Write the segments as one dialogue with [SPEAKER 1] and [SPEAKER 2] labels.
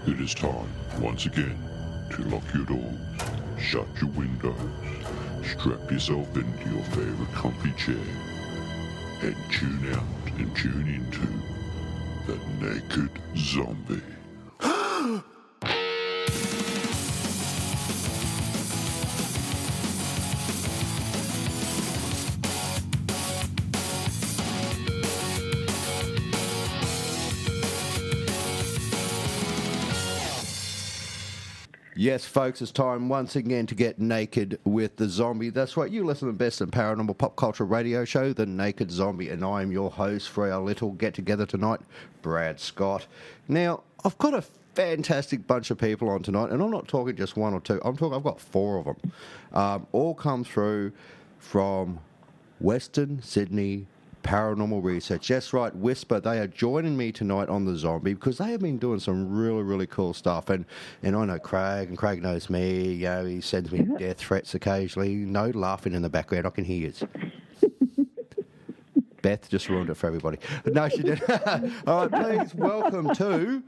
[SPEAKER 1] It is time, once again, to lock your doors, shut your windows, strap yourself into your favorite comfy chair, and tune out and tune into The Naked Zombie.
[SPEAKER 2] Yes, folks, it's time once again to get naked with the zombie. That's right, you listen to the best in paranormal pop culture radio show, The Naked Zombie, and I am your host for our little get-together tonight, Brad Scott. Now, I've got a fantastic bunch of people on tonight, and I'm not talking just one or two. I've got four of them. All come through from Western Sydney Paranormal Research. That's right, W.S.P.R. They are joining me tonight on the zombie because they have been doing some really, really cool stuff. And I know Craig, and Craig knows me. You know, he sends me death threats occasionally. No laughing in the background. I can hear you. Beth just ruined it for everybody. But no, she didn't. All right, please welcome to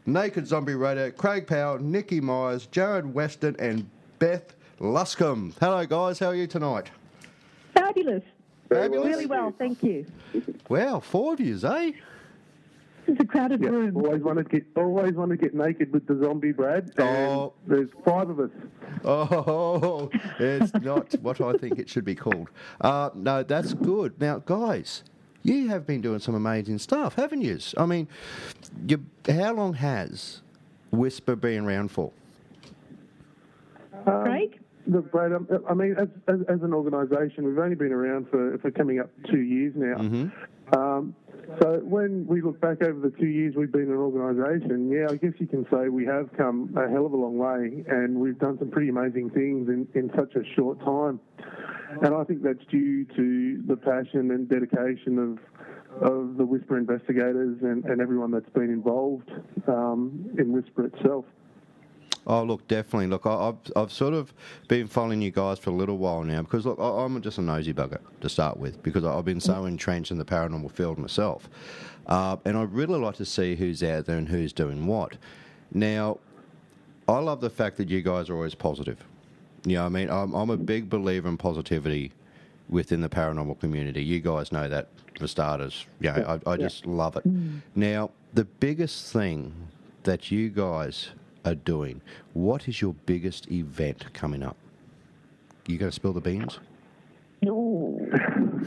[SPEAKER 2] Naked Zombie Radio, Craig Powell, Nikki Myers, Jared Weston, and Beth Luscombe. Hello, guys. How are you tonight?
[SPEAKER 3] Fabulous.
[SPEAKER 2] Fabulous.
[SPEAKER 3] Really well, thank you.
[SPEAKER 2] Wow, 4 of yous, eh?
[SPEAKER 3] It's a crowded room.
[SPEAKER 4] Always want to get naked with the zombie, Brad. And there's 5 of us.
[SPEAKER 2] Oh, it's not what I think it should be called. No, that's good. Now, guys, you have been doing some amazing stuff, haven't you? I mean, how long has W.S.P.R. been around for?
[SPEAKER 3] Craig?
[SPEAKER 4] Look, Brad, I mean, as an organisation, we've only been around for coming up 2 years now.
[SPEAKER 2] Mm-hmm.
[SPEAKER 4] So when we look back over the 2 years we've been an organisation, I guess you can say we have come a hell of a long way, and we've done some pretty amazing things in such a short time. And I think that's due to the passion and dedication of the W.S.P.R. investigators and everyone that's been involved in W.S.P.R. itself.
[SPEAKER 2] Oh, look, definitely. Look, I've sort of been following you guys for a little while now because, look, I'm just a nosy bugger to start with because I've been so entrenched in the paranormal field myself. And I'd really like to see who's out there and who's doing what. Now, I love the fact that you guys are always positive. You know what I mean? I'm a big believer in positivity within the paranormal community. You guys know that for starters. I just love it. Now, the biggest thing that you guys are doing, what is your biggest event coming up? You going to spill the beans?
[SPEAKER 3] No.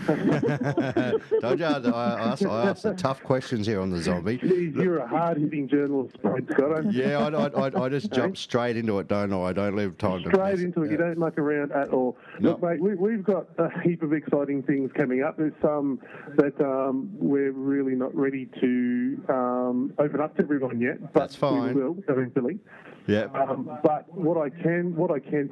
[SPEAKER 2] Told you I asked the tough questions here on the zombie.
[SPEAKER 4] Jeez, you're a hard-hitting journalist, Scott.
[SPEAKER 2] Yeah, I just jump straight into it, don't I? I don't leave time to...
[SPEAKER 4] Straight into it. You don't muck around at all.
[SPEAKER 2] No.
[SPEAKER 4] Look, mate, we've got a heap of exciting things coming up. There's some that we're really not ready to open up to everyone yet. But
[SPEAKER 2] that's fine.
[SPEAKER 4] We will eventually.
[SPEAKER 2] Yeah.
[SPEAKER 4] But what I can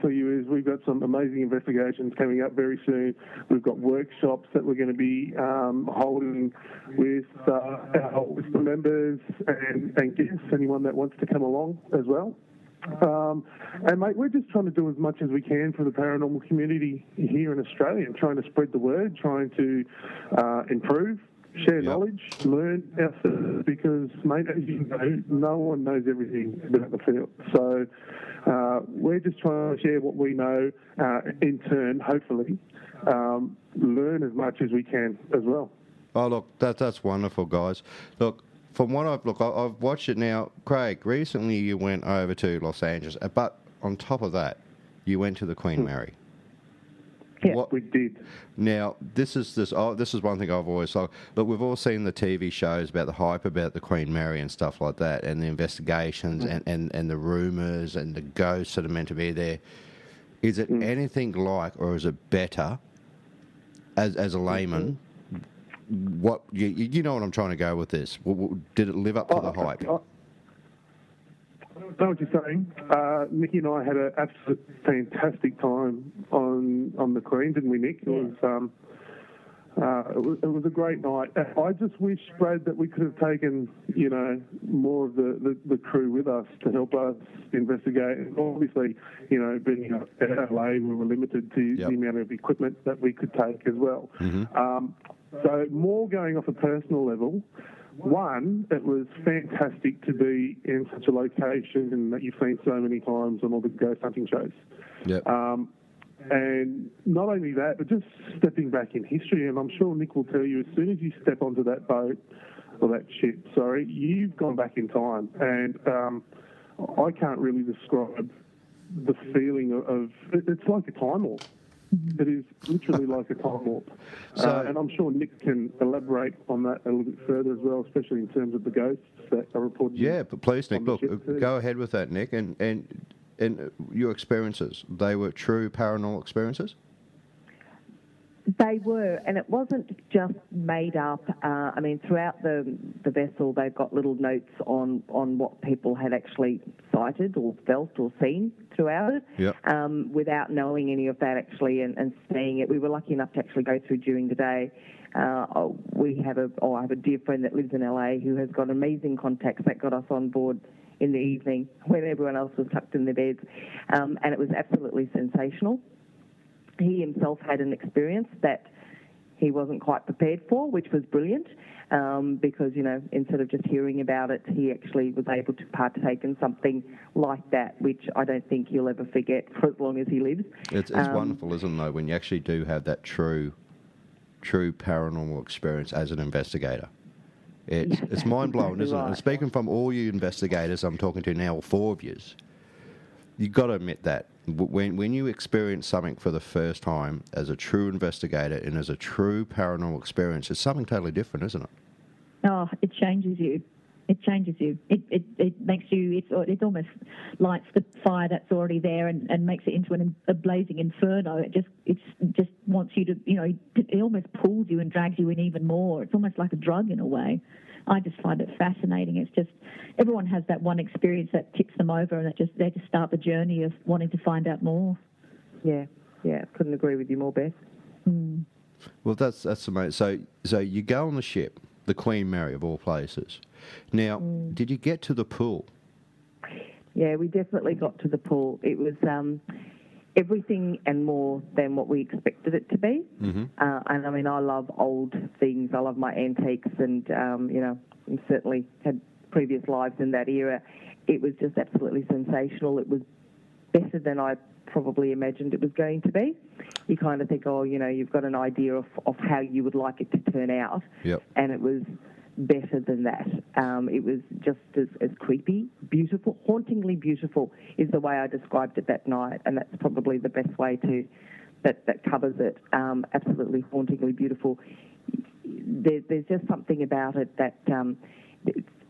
[SPEAKER 4] tell you is we've got some amazing investigations coming up very soon. We've got workshops that we're going to be holding with the members and guests, anyone that wants to come along as well. And, mate, we're just trying to do as much as we can for the paranormal community here in Australia and trying to spread the word, trying to improve, share knowledge, learn ourselves, because, mate, as you know, no one knows everything about the field. So we're just trying to share what we know, in turn, hopefully, learn as much as we can as well.
[SPEAKER 2] Oh, look, that's wonderful, guys. Look, from what I've watched it now. Craig, recently you went over to Los Angeles, but on top of that, you went to the Queen Mary.
[SPEAKER 4] Yeah, what we did.
[SPEAKER 2] Now, this is one thing I've always thought. But we've all seen the TV shows about the hype about the Queen Mary and stuff like that, and the investigations and the rumours and the ghosts that are meant to be there. Is it anything like, or is it better, as a layman? What you know what I'm trying to go with this? Did it live up to the hype?
[SPEAKER 4] I know what you're saying. Nikki and I had an absolute fantastic time on the Queen, didn't we, Nick? It was a great night. I just wish, Brad, that we could have taken, more of the crew with us to help us investigate. And obviously, being in LA, we were limited to the amount of equipment that we could take as well.
[SPEAKER 2] Mm-hmm.
[SPEAKER 4] So more going off a personal level, one, it was fantastic to be in such a location that you've seen so many times on all the ghost hunting shows.
[SPEAKER 2] Yep.
[SPEAKER 4] And not only that, but just stepping back in history, and I'm sure Nick will tell you, as soon as you step onto that boat, or that ship, sorry, you've gone back in time. And I can't really describe the feeling of it's like a time warp. It is literally like a time warp. And I'm sure Nick can elaborate on that a little bit further as well, especially in terms of the ghosts that are reported.
[SPEAKER 2] Yeah, but please, Nick, look, go ahead with that, Nick, and your experiences, they were true paranormal experiences?
[SPEAKER 3] They were, and it wasn't just made up. I mean, throughout the vessel, they've got little notes on what people had actually sighted or felt or seen throughout it,
[SPEAKER 2] yep.
[SPEAKER 3] Without knowing any of that actually and seeing it. We were lucky enough to actually go through during the day. I have a dear friend that lives in LA who has got amazing contacts that got us on board in the evening when everyone else was tucked in their beds, and it was absolutely sensational. He himself had an experience that he wasn't quite prepared for, which was brilliant, because, instead of just hearing about it, he actually was able to partake in something like that, which I don't think he'll ever forget for as long as he lives.
[SPEAKER 2] It's wonderful, isn't it, though, when you actually do have that true paranormal experience as an investigator. It's mind-blowing, isn't it? And speaking from all you investigators I'm talking to now, all four of you, you've got to admit that. When you experience something for the first time as a true investigator and as a true paranormal experience, it's something totally different, isn't it?
[SPEAKER 5] Oh, it changes you. It changes you. It makes you, it almost lights the fire that's already there and makes it into a blazing inferno. It just wants you to, it almost pulls you and drags you in even more. It's almost like a drug in a way. I just find it fascinating. It's just, everyone has that one experience that tips them over, and they just start the journey of wanting to find out more.
[SPEAKER 3] Yeah, couldn't agree with you more, Beth.
[SPEAKER 5] Mm.
[SPEAKER 2] Well, that's amazing. So you go on the ship, the Queen Mary of all places. Now, did you get to the pool?
[SPEAKER 3] Yeah, we definitely got to the pool. It was everything and more than what we expected it to be.
[SPEAKER 2] Mm-hmm.
[SPEAKER 3] And I mean, I love old things. I love my antiques, and certainly had previous lives in that era. It was just absolutely sensational. It was better than I probably imagined it was going to be. You kind of think, you've got an idea of how you would like it to turn out.
[SPEAKER 2] Yep.
[SPEAKER 3] And it was better than that. It was just as creepy, beautiful, hauntingly beautiful is the way I described it that night, and that's probably the best way that covers it. Absolutely hauntingly beautiful. There's just something about it that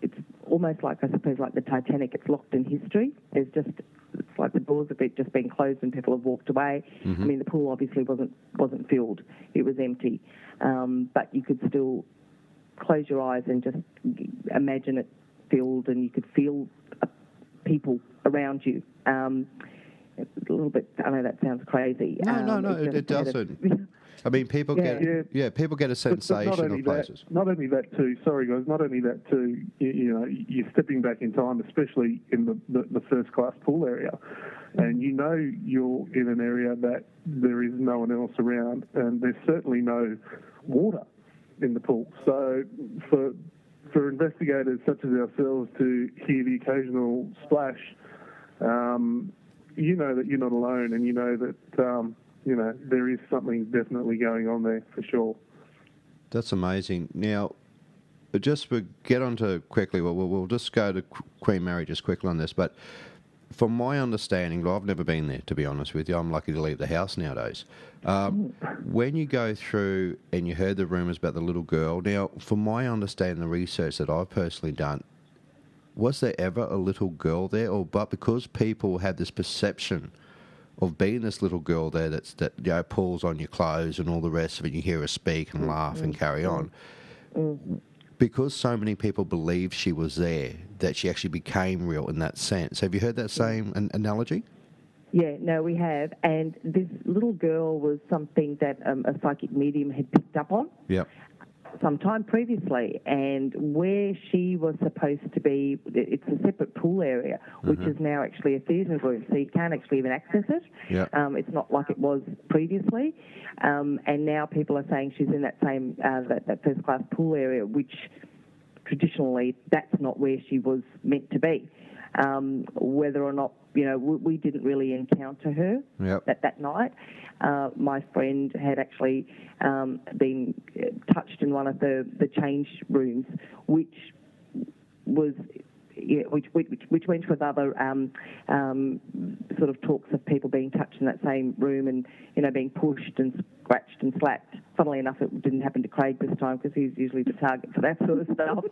[SPEAKER 3] it's almost like, I suppose, like the Titanic. It's locked in history. It's like the doors of it just been closed and people have walked away. Mm-hmm. I mean, the pool obviously wasn't filled. It was empty. But you could still close your eyes and just imagine it filled, and you could feel people around you. A little bit, I know that sounds crazy.
[SPEAKER 2] No, it doesn't. I mean, people get a sensation of places.
[SPEAKER 4] Not only that too, sorry guys, not only that too, you're stepping back in time, especially in the first class pool area, and you're in an area that there is no one else around, and there's certainly no water in the pool. So for investigators such as ourselves to hear the occasional splash, you know that you're not alone, and you know that there is something definitely going on there for sure.
[SPEAKER 2] That's amazing. Now, just to get on to quickly, we'll just go to Queen Mary just quickly on this, but from my understanding, I've never been there, to be honest with you. I'm lucky to leave the house nowadays. When you go through and you heard the rumours about the little girl, now, from my understanding, the research that I've personally done, was there ever a little girl there? But because people had this perception of being this little girl there that pulls on your clothes and all the rest of it, you hear her speak and laugh and carry on, because so many people believed she was there, that she actually became real in that sense. Have you heard that same analogy?
[SPEAKER 3] Yeah, no, we have. And this little girl was something that a psychic medium had picked up on sometime previously. And where she was supposed to be, it's a separate pool area, which is now actually a theatre room, so you can't actually even access it. It's not like it was previously. And now people are saying she's in that same that first-class pool area, which traditionally that's not where she was meant to be. Whether or not, we didn't really encounter her that night. My friend had actually been touched in one of the change rooms, which was... which went with other sort of talks of people being touched in that same room and, being pushed and scratched and slapped. Funnily enough, it didn't happen to Craig this time because he's usually the target for that sort of stuff.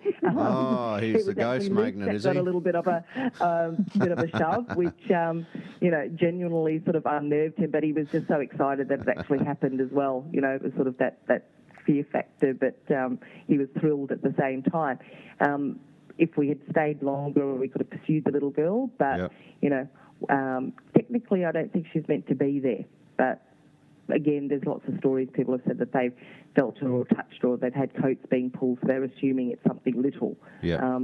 [SPEAKER 2] He's the ghost magnet, is he?
[SPEAKER 3] Got a little bit of a shove, which, genuinely sort of unnerved him, but he was just so excited that it actually happened as well. It was sort of that fear factor, but he was thrilled at the same time. If we had stayed longer, we could have pursued the little girl. But, technically, I don't think she's meant to be there. But, again, there's lots of stories. People have said that they've felt her or touched her or they've had coats being pulled, so they're assuming it's something little.
[SPEAKER 2] Yeah.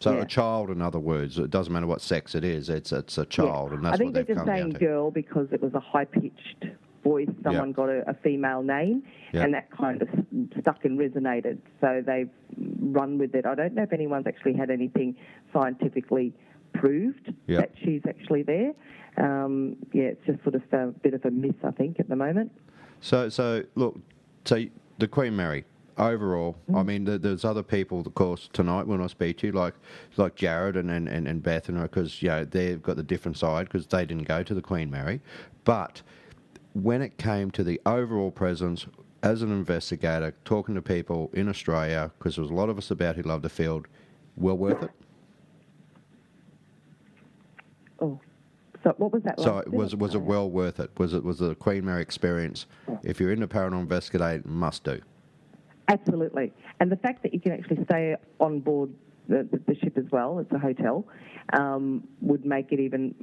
[SPEAKER 2] A child, in other words. It doesn't matter what sex it is. It's a child, and that's what they've come down to. I think they're just saying
[SPEAKER 3] girl because it was a high-pitched voice. Someone got a female name, and that kind of stuck and resonated. So they've run with it. I don't know if anyone's actually had anything scientifically proved that she's actually there. It's just sort of a bit of a myth, I think, at the moment.
[SPEAKER 2] So look, the Queen Mary. Overall, I mean, there's other people, of course, tonight when I speak to you, like Jared and Beth, because they've got the different side because they didn't go to the Queen Mary. But when it came to the overall presence, as an investigator, talking to people in Australia, because there was a lot of us about who loved the field, well worth it.
[SPEAKER 3] Oh, so what was that?
[SPEAKER 2] So was it well worth it? Was the Queen Mary experience? If you're into paranormal investigating, must do.
[SPEAKER 3] Absolutely. And the fact that you can actually stay on board the ship as well, it's a hotel, would make it even,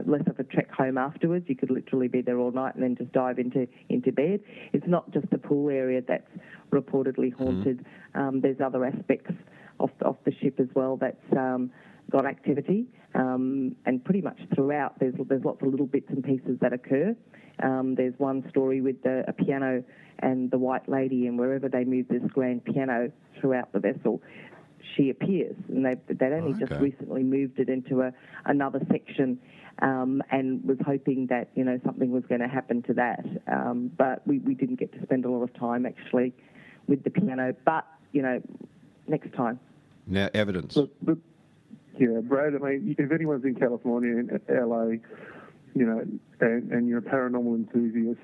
[SPEAKER 3] less of a trek home afterwards. You could literally be there all night and then just dive into bed. It's not just the pool area that's reportedly haunted. There's other aspects of the ship as well that's got activity. And pretty much throughout, there's lots of little bits and pieces that occur. There's one story with a piano and the White Lady, and wherever they move this grand piano throughout the vessel, she appears. And they'd only just recently moved it into another section, and was hoping that something was going to happen to that. But we didn't get to spend a lot of time actually with the piano. But next time.
[SPEAKER 2] Now evidence.
[SPEAKER 4] Yeah, Brad. I mean, if anyone's in California and LA, and you're a paranormal enthusiast,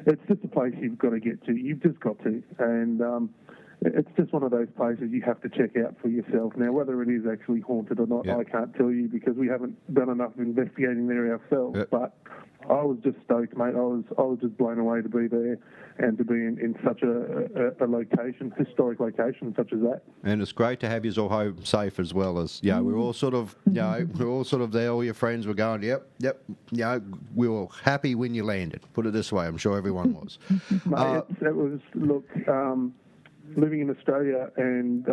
[SPEAKER 4] it's just a place you've got to get to. You've just got to, and it's just one of those places you have to check out for yourself. Now, whether it is actually haunted or not, I can't tell you because we haven't done enough investigating there ourselves. Yep. But I was just stoked, mate. I was just blown away to be there and to be in such a location, historic location such as that. And
[SPEAKER 2] it's great to have you all home safe as well as we're all sort of we're all sort of there. All your friends were going, yep. We were happy when you landed. Put it this way, I'm sure everyone was.
[SPEAKER 4] Mate, it was living in Australia, and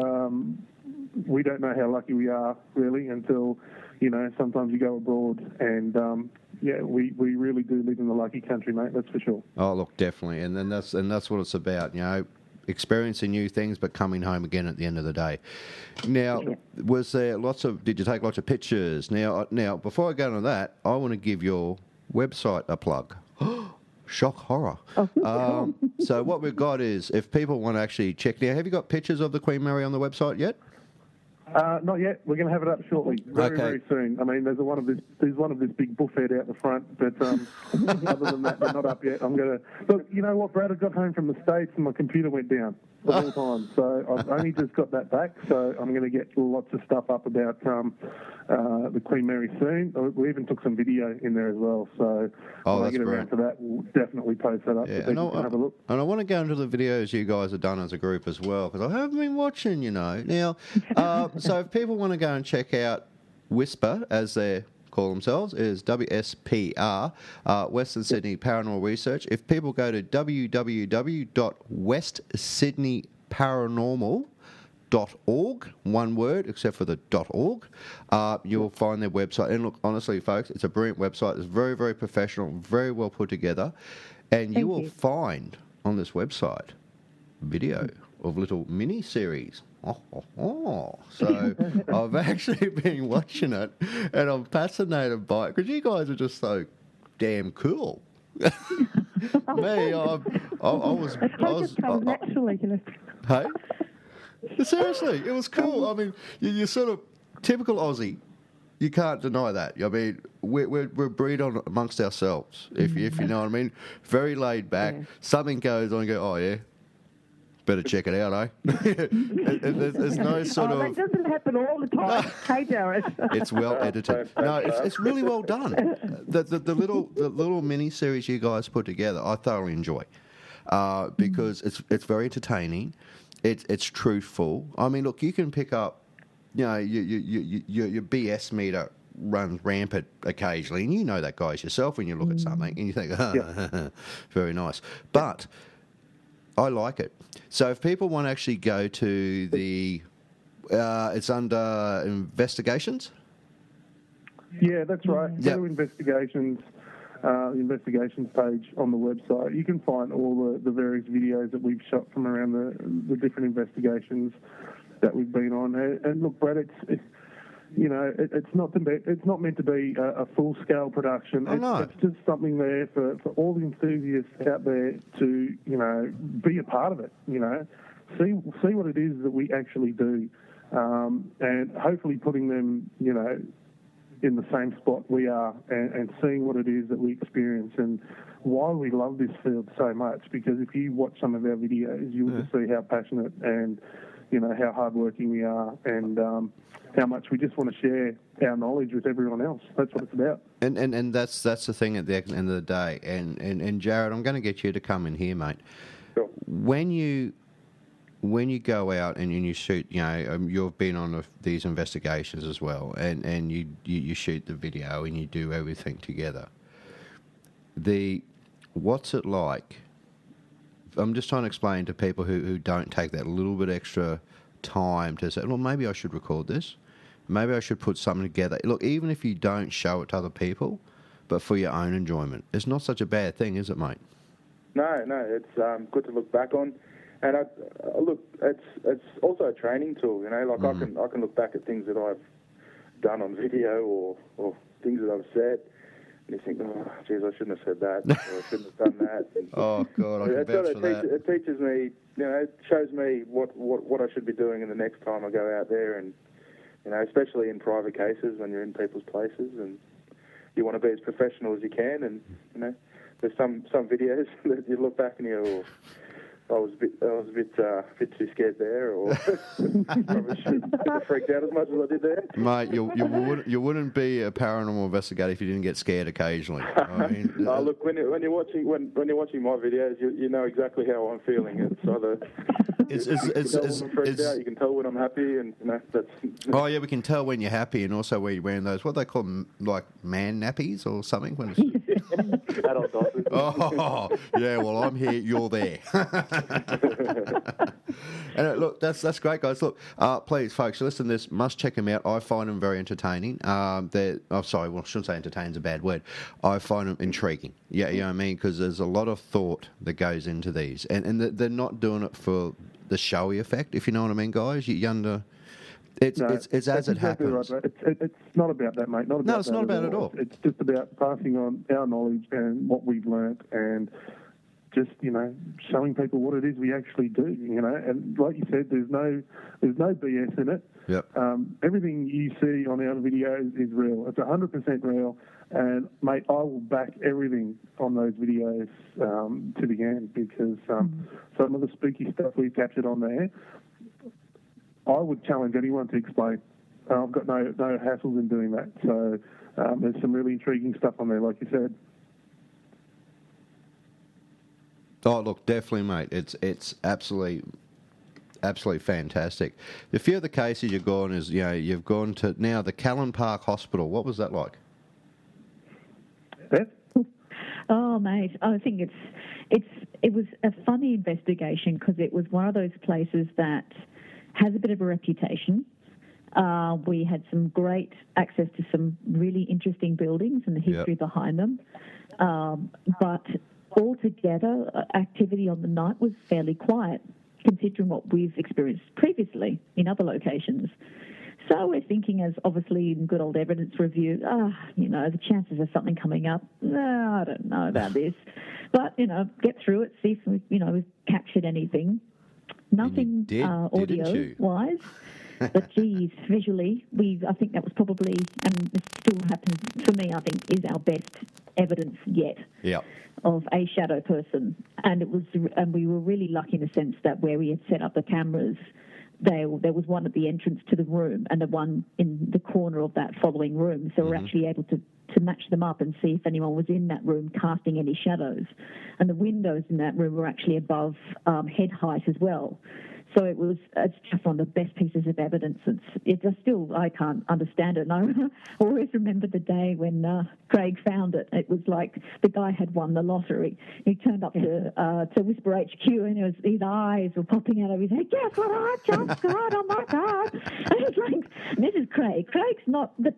[SPEAKER 4] we don't know how lucky we are really until sometimes you go abroad and. We really do live in the lucky country, mate. That's for sure.
[SPEAKER 2] Oh, look, definitely, and then that's what it's about. Experiencing new things, but coming home again at the end of the day. Now, was there did you take lots of pictures? Now, before I go into that, I want to give your website a plug. Shock horror. So what we've got is, if people want to actually check now, have you got pictures of the Queen Mary on the website yet?
[SPEAKER 4] Not yet. We're going to have it up shortly. Very soon. I mean, there's one of this big buffet out the front, but other than that, they're not up yet. I'm going to look. You know what, Brad? I got home from the States and my computer went down the whole time, so I've only just got that back. So I'm going to get lots of stuff up about the Queen Mary soon. We even took some video in there as well. So when I get around to that, we'll definitely post that up so people can have a look. And
[SPEAKER 2] I want to go into the videos you guys have done as a group as well, because I haven't been watching. Now. So if people want to go and check out W.S.P.R, as they call themselves, is W.S.P.R, Western Sydney Paranormal Research. If people go to www.westsydneyparanormal.org, one word, except for the .org, you'll find their website. And look, honestly, folks, it's a brilliant website. It's very, very professional, very well put together. And you will find on this website video of little mini-series So I've actually been watching it, and I'm fascinated by it because you guys are just so damn cool. Me, I was.
[SPEAKER 3] I just comes naturally, you know.
[SPEAKER 2] Hey, seriously, it was cool. I mean, you're sort of typical Aussie. You can't deny that. I mean, we're breed on amongst ourselves, if you know what I mean. Very laid back.
[SPEAKER 3] Yeah.
[SPEAKER 2] Something goes on, you go, oh yeah, better check it out, eh? There's no sort
[SPEAKER 3] That
[SPEAKER 2] of.
[SPEAKER 3] doesn't happen all the time. Hey, Jared.
[SPEAKER 2] It's well edited. No, it's really well done. The little mini series you guys put together, I thoroughly enjoy, because it's very entertaining. It's truthful. I mean, look, you can pick up, you know, your BS meter runs rampant occasionally, and you know that, guys, yourself when you look at something and you think, very nice. But I like it. So if people want to actually go to the, it's under investigations?
[SPEAKER 4] Yeah, that's right.
[SPEAKER 2] Yep.
[SPEAKER 4] Go to investigations, the investigations page on the website. You can find all the various videos that we've shot from around the different investigations that we've been on. And look, Brad, it's you know, it's not meant to be a full-scale production.
[SPEAKER 2] Oh, no.
[SPEAKER 4] It's just something there for all the enthusiasts out there to, you know, be a part of it, you know. See what it is that we actually do, and hopefully putting them, you know, in the same spot we are, and seeing what it is that we experience and why we love this field so much. Because if you watch some of our videos, you'll just see how passionate and, you know, how hardworking we are, and how much we just want to share our knowledge with everyone else. That's what it's about.
[SPEAKER 2] And that's the thing at the end of the day. And Jared, I'm going to get you to come in here, mate.
[SPEAKER 6] Sure.
[SPEAKER 2] When you go out and you shoot, you know, you've been on these investigations as well, and you shoot the video and you do everything together. What's it like? I'm just trying to explain to people who don't take that little bit extra time to say, well, maybe I should record this. Maybe I should put something together. Look, even if you don't show it to other people, but for your own enjoyment, it's not such a bad thing, is it, mate?
[SPEAKER 6] No, it's good to look back on. And look, it's also a training tool, you know. Like I can look back at things that I've done on video or things that I've said, and you think, oh, geez, I shouldn't have said that, or I shouldn't have done that. And
[SPEAKER 2] Oh God, I can vouch for that.
[SPEAKER 6] It teaches me, you know, it shows me what I should be doing in the next time I go out there, and you know, especially in private cases when you're in people's places, and you want to be as professional as you can, and you know, there's some videos that you look back and you go, I was a bit too scared there, or probably shouldn't have freaked out as much as I did there.
[SPEAKER 2] Mate, you wouldn't be a paranormal investigator if you didn't get scared occasionally. I mean,
[SPEAKER 6] look, when you're watching my videos, you know exactly how I'm feeling. It's either you can tell when I'm happy, and you know that's.
[SPEAKER 2] Oh yeah, we can tell when you're happy, and also when you're wearing those, what they call them, like man nappies or something. When it's...
[SPEAKER 6] Adult diapers.
[SPEAKER 2] Oh yeah, well I'm here, you're there. And look, that's great, guys. Look, please, folks, listen to this. Must check them out. I find them very entertaining. I shouldn't say entertaining is a bad word. I find them intriguing. Yeah, you know what I mean? Because there's a lot of thought that goes into these, and they're not doing it for the showy effect, if you know what I mean, guys. It's as it happens.
[SPEAKER 4] Right, it's not about that, mate. Not about
[SPEAKER 2] it's not about it at all.
[SPEAKER 4] It's just about passing on our knowledge and what we've learnt, and just, you know, showing people what it is we actually do, you know. And like you said, there's no BS in it.
[SPEAKER 2] Yep.
[SPEAKER 4] Everything you see on our videos is real. It's 100% real. And, mate, I will back everything on those videos to the end, because some of the spooky stuff we've captured on there, I would challenge anyone to explain. I've got no hassles in doing that. So there's some really intriguing stuff on there, like you said.
[SPEAKER 2] Oh, look, definitely, mate. It's absolutely fantastic. A few of the cases you've gone is, you know, you've gone to now the Callan Park Hospital. What was that like?
[SPEAKER 4] Beth?
[SPEAKER 5] Oh, mate, I think it was a funny investigation, because it was one of those places that has a bit of a reputation. We had some great access to some really interesting buildings and the history behind them. But altogether, activity on the night was fairly quiet. considering what we've experienced previously in other locations. So we're thinking, as obviously in good old evidence review, the chances of something coming up, I don't know about this. But, get through it, see if we've captured anything. Nothing audio-wise. But, geez, visually, I think that was probably, and it still happens for me, I think, is our best evidence yet of a shadow person. And we were really lucky in the sense that where we had set up the cameras, there was one at the entrance to the room and the one in the corner of that following room. So we're actually able to match them up and see if anyone was in that room casting any shadows. And the windows in that room were actually above head height as well. So it's just one of the best pieces of evidence. I can't understand it. And I always remember the day when Craig found it. It was like the guy had won the lottery. He turned up to Whisper HQ and his eyes were popping out of his head. Guess what I just got? Oh my God! And it's like, this is Craig. Craig's not the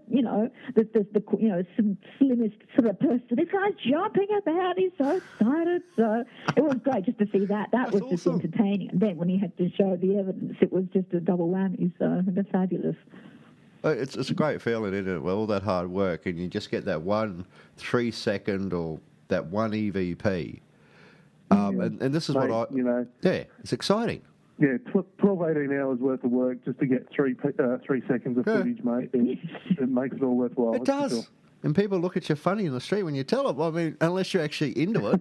[SPEAKER 5] slimmest sort of person. This guy's jumping about. He's so excited. So it was great just to see that. That was just entertaining. And then when he had to show the evidence, it was just a double whammy. So they're fabulous.
[SPEAKER 2] It's a great feeling, isn't it? Well, all that hard work, and you just get that 1 3-second or that one EVP. And this is it's exciting.
[SPEAKER 4] Yeah, 12, 18 hours worth of work just to get 3 seconds of footage, mate. It makes it all worthwhile.
[SPEAKER 2] It does. Sure. And people look at you funny in the street when you tell them. I mean, unless you're actually into it,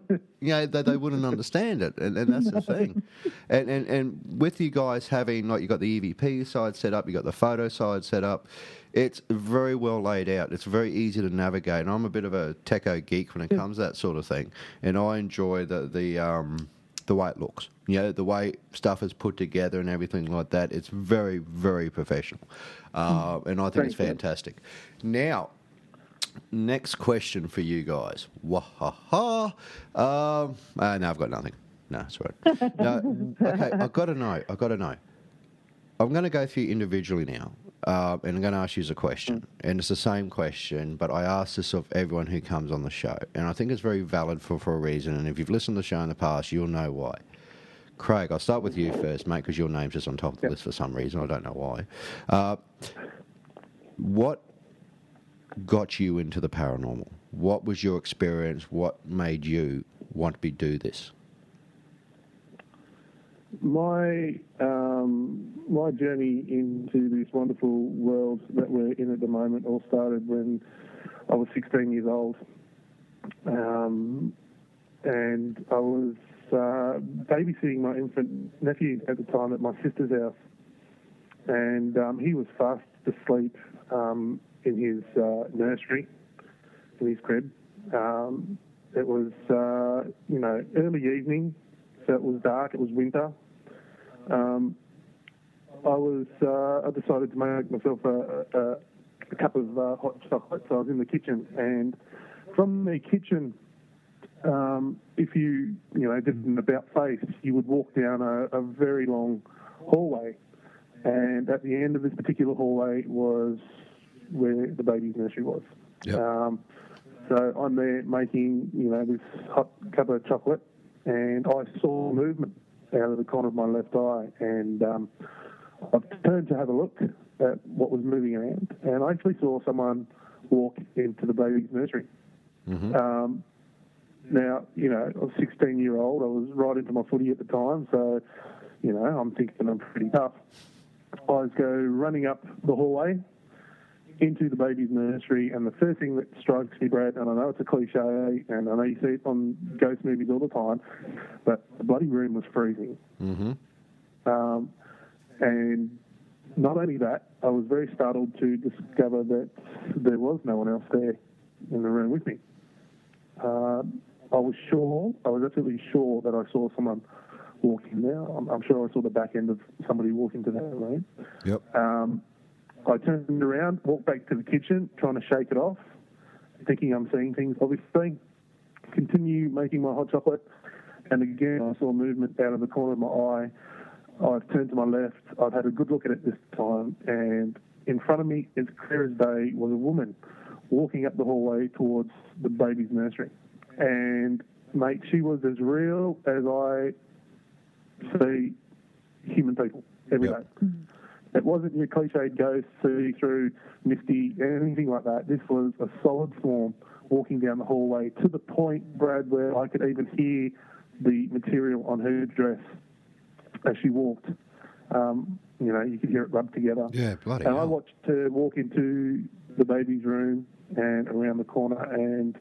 [SPEAKER 2] they wouldn't understand it. And that's the thing. And with you guys having, like, you got the EVP side set up, you got the photo side set up, it's very well laid out. It's very easy to navigate. And I'm a bit of a techo geek when it comes to that sort of thing. And I enjoy the way it looks. The way stuff is put together and everything like that. It's very, very professional. And I think it's fantastic. Now, next question for you guys. Wahaha. No, I've got nothing. No, that's right. No, okay, I've got to know. I'm going to go through individually now, and I'm going to ask you a question. And it's the same question, but I ask this of everyone who comes on the show. And I think it's very valid for a reason. And if you've listened to the show in the past, you'll know why. Craig, I'll start with you first, mate, because your name's just on top of the list for some reason. I don't know why. What got you into the paranormal? What was your experience? What made you want to do this?
[SPEAKER 4] My journey into this wonderful world that we're in at the moment all started when I was 16 years old, and I was babysitting my infant nephew at the time at my sister's house, and he was fast asleep in his nursery, in his crib. It was, early evening, so it was dark, it was winter. I decided to make myself a cup of hot chocolate, so I was in the kitchen. And from the kitchen, if you did an about face, you would walk down a very long hallway. And at the end of this particular hallway was where the baby's nursery was.
[SPEAKER 2] Yep.
[SPEAKER 4] So I'm there making, this hot cup of chocolate, and I saw movement out of the corner of my left eye, and I turned to have a look at what was moving around, and I actually saw someone walk into the baby's nursery.
[SPEAKER 2] Mm-hmm.
[SPEAKER 4] Now, I was 16-year-old. I was right into my footy at the time, so, I'm thinking I'm pretty tough. I go running up the hallway into the baby's nursery, and the first thing that strikes me, Brad, and I know it's a cliche, and I know you see it on ghost movies all the time, but the bloody room was freezing.
[SPEAKER 2] Mm-hmm.
[SPEAKER 4] And not only that, I was very startled to discover that there was no one else there in the room with me. I was absolutely sure that I saw someone walk in there. I'm sure I saw the back end of somebody walk into that room.
[SPEAKER 2] Yep.
[SPEAKER 4] I turned around, walked back to the kitchen, trying to shake it off, thinking I'm seeing things, obviously. Continue making my hot chocolate, and again I saw movement out of the corner of my eye. I've turned to my left. I've had a good look at it this time, and in front of me, as clear as day, was a woman walking up the hallway towards the baby's nursery. And, mate, she was as real as I see human people every day. It wasn't your cliched ghost, see through, misty, anything like that. This was a solid form walking down the hallway to the point, Brad, where I could even hear the material on her dress as she walked. You could hear it rub together.
[SPEAKER 2] Yeah, bloody
[SPEAKER 4] And
[SPEAKER 2] hell.
[SPEAKER 4] I watched her walk into the baby's room and around the corner, and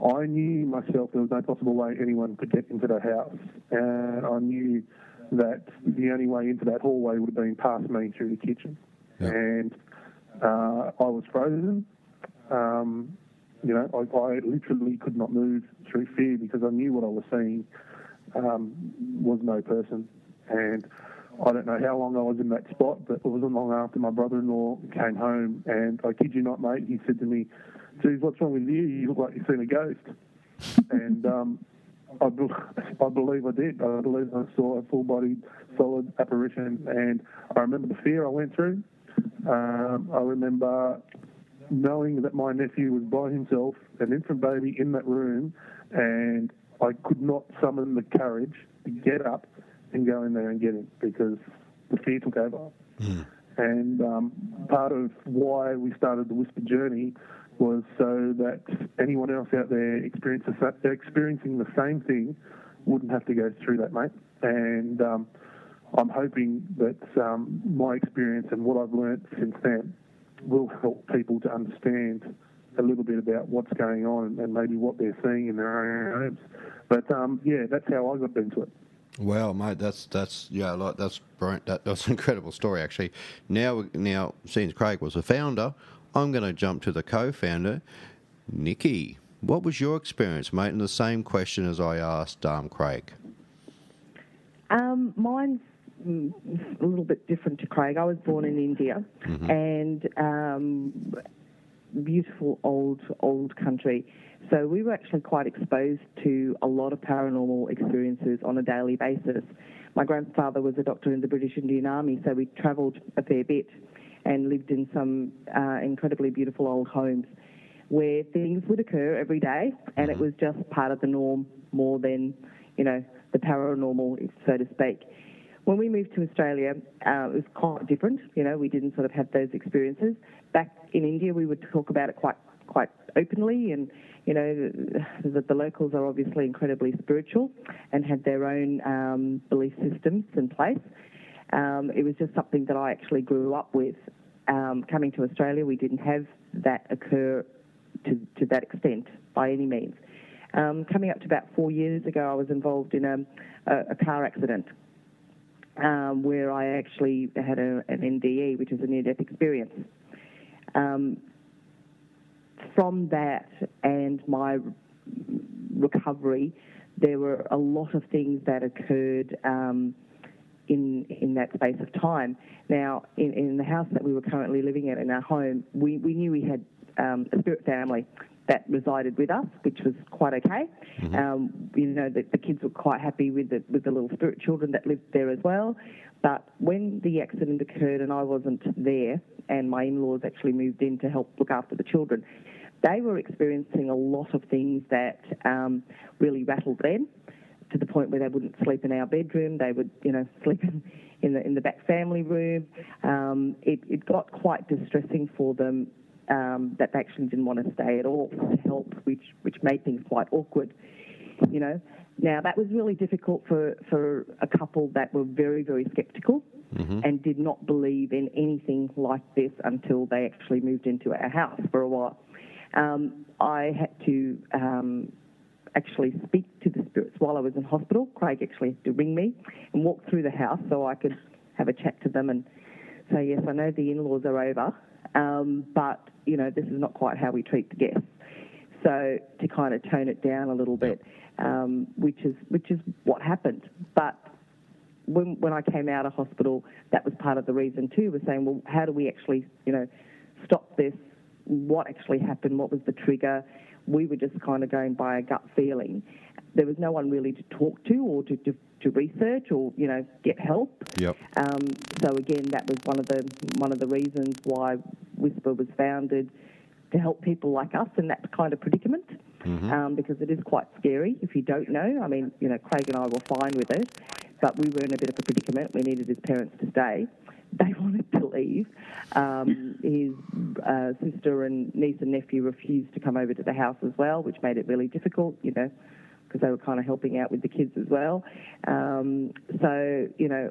[SPEAKER 4] I knew myself there was no possible way anyone could get into that house. And I knew that the only way into that hallway would have been past me through the kitchen.
[SPEAKER 2] Yep.
[SPEAKER 4] And I was frozen. I literally could not move through fear because I knew what I was seeing was no person. And I don't know how long I was in that spot, but it wasn't long after my brother-in-law came home, and I kid you not, mate, he said to me, "Geez, what's wrong with you? You look like you've seen a ghost." And I believe I did. I believe I saw a full-bodied, solid apparition, and I remember the fear I went through. I remember knowing that my nephew was by himself, an infant baby in that room, and I could not summon the courage to get up and go in there and get him because the fear took over. And part of why we started the Whisper journey was so that anyone else out there experiencing the same thing wouldn't have to go through that, mate. And I'm hoping that my experience and what I've learnt since then will help people to understand a little bit about what's going on and maybe what they're seeing in their own homes. But that's how I got into it.
[SPEAKER 2] Well, mate, that's brilliant. That's an incredible story, actually. Now, since Craig was the founder, I'm going to jump to the co-founder, Nikki. What was your experience, mate? And the same question as I asked Craig.
[SPEAKER 3] Mine's a little bit different to Craig. I was born in India, and beautiful old country. So we were actually quite exposed to a lot of paranormal experiences on a daily basis. My grandfather was a doctor in the British Indian Army, so we travelled a fair bit and lived in some incredibly beautiful old homes where things would occur every day, and it was just part of the norm more than, the paranormal, so to speak. When we moved to Australia, it was quite different. We didn't sort of have those experiences. Back in India, we would talk about it quite openly, and the locals are obviously incredibly spiritual and had their own belief systems in place. It was just something that I actually grew up with. Coming to Australia, we didn't have that occur to that extent by any means. Coming up to about 4 years ago, I was involved in a car accident where I actually had an NDE, which is a near-death experience. From that and my recovery, there were a lot of things that occurred in that space of time. Now, in the house that we were currently living in our home, we knew we had a spirit family that resided with us, which was quite okay. The kids were quite happy with the little spirit children that lived there as well. But when the accident occurred and I wasn't there, and my in-laws actually moved in to help look after the children, they were experiencing a lot of things that really rattled them, to the point where they wouldn't sleep in our bedroom. They would, sleep in the back family room. It got quite distressing for them that they actually didn't want to stay at all to help, which made things quite awkward. Now that was really difficult for a couple that were very, very sceptical and did not believe in anything like this until they actually moved into our house for a while. I had to actually speak to the spirits while I was in hospital. Craig actually had to ring me and walk through the house so I could have a chat to them and say, yes, I know the in-laws are over, but, this is not quite how we treat the guests. So to kind of tone it down a little bit, which is what happened. But when I came out of hospital, that was part of the reason too, was saying, well, how do we actually, stop this? What actually happened? What was the trigger? We were just kind of going by a gut feeling. There was no one really to talk to or to research or get help.
[SPEAKER 2] Yep.
[SPEAKER 3] So again, that was one of the reasons why Whisper was founded, to help people like us in that kind of predicament, because it is quite scary if you don't know. I mean, Craig and I were fine with it. but we were in a bit of a predicament. We needed his parents to stay. They wanted to leave. His sister and niece and nephew refused to come over to the house as well, which made it really difficult, because they were kind of helping out with the kids as well. So,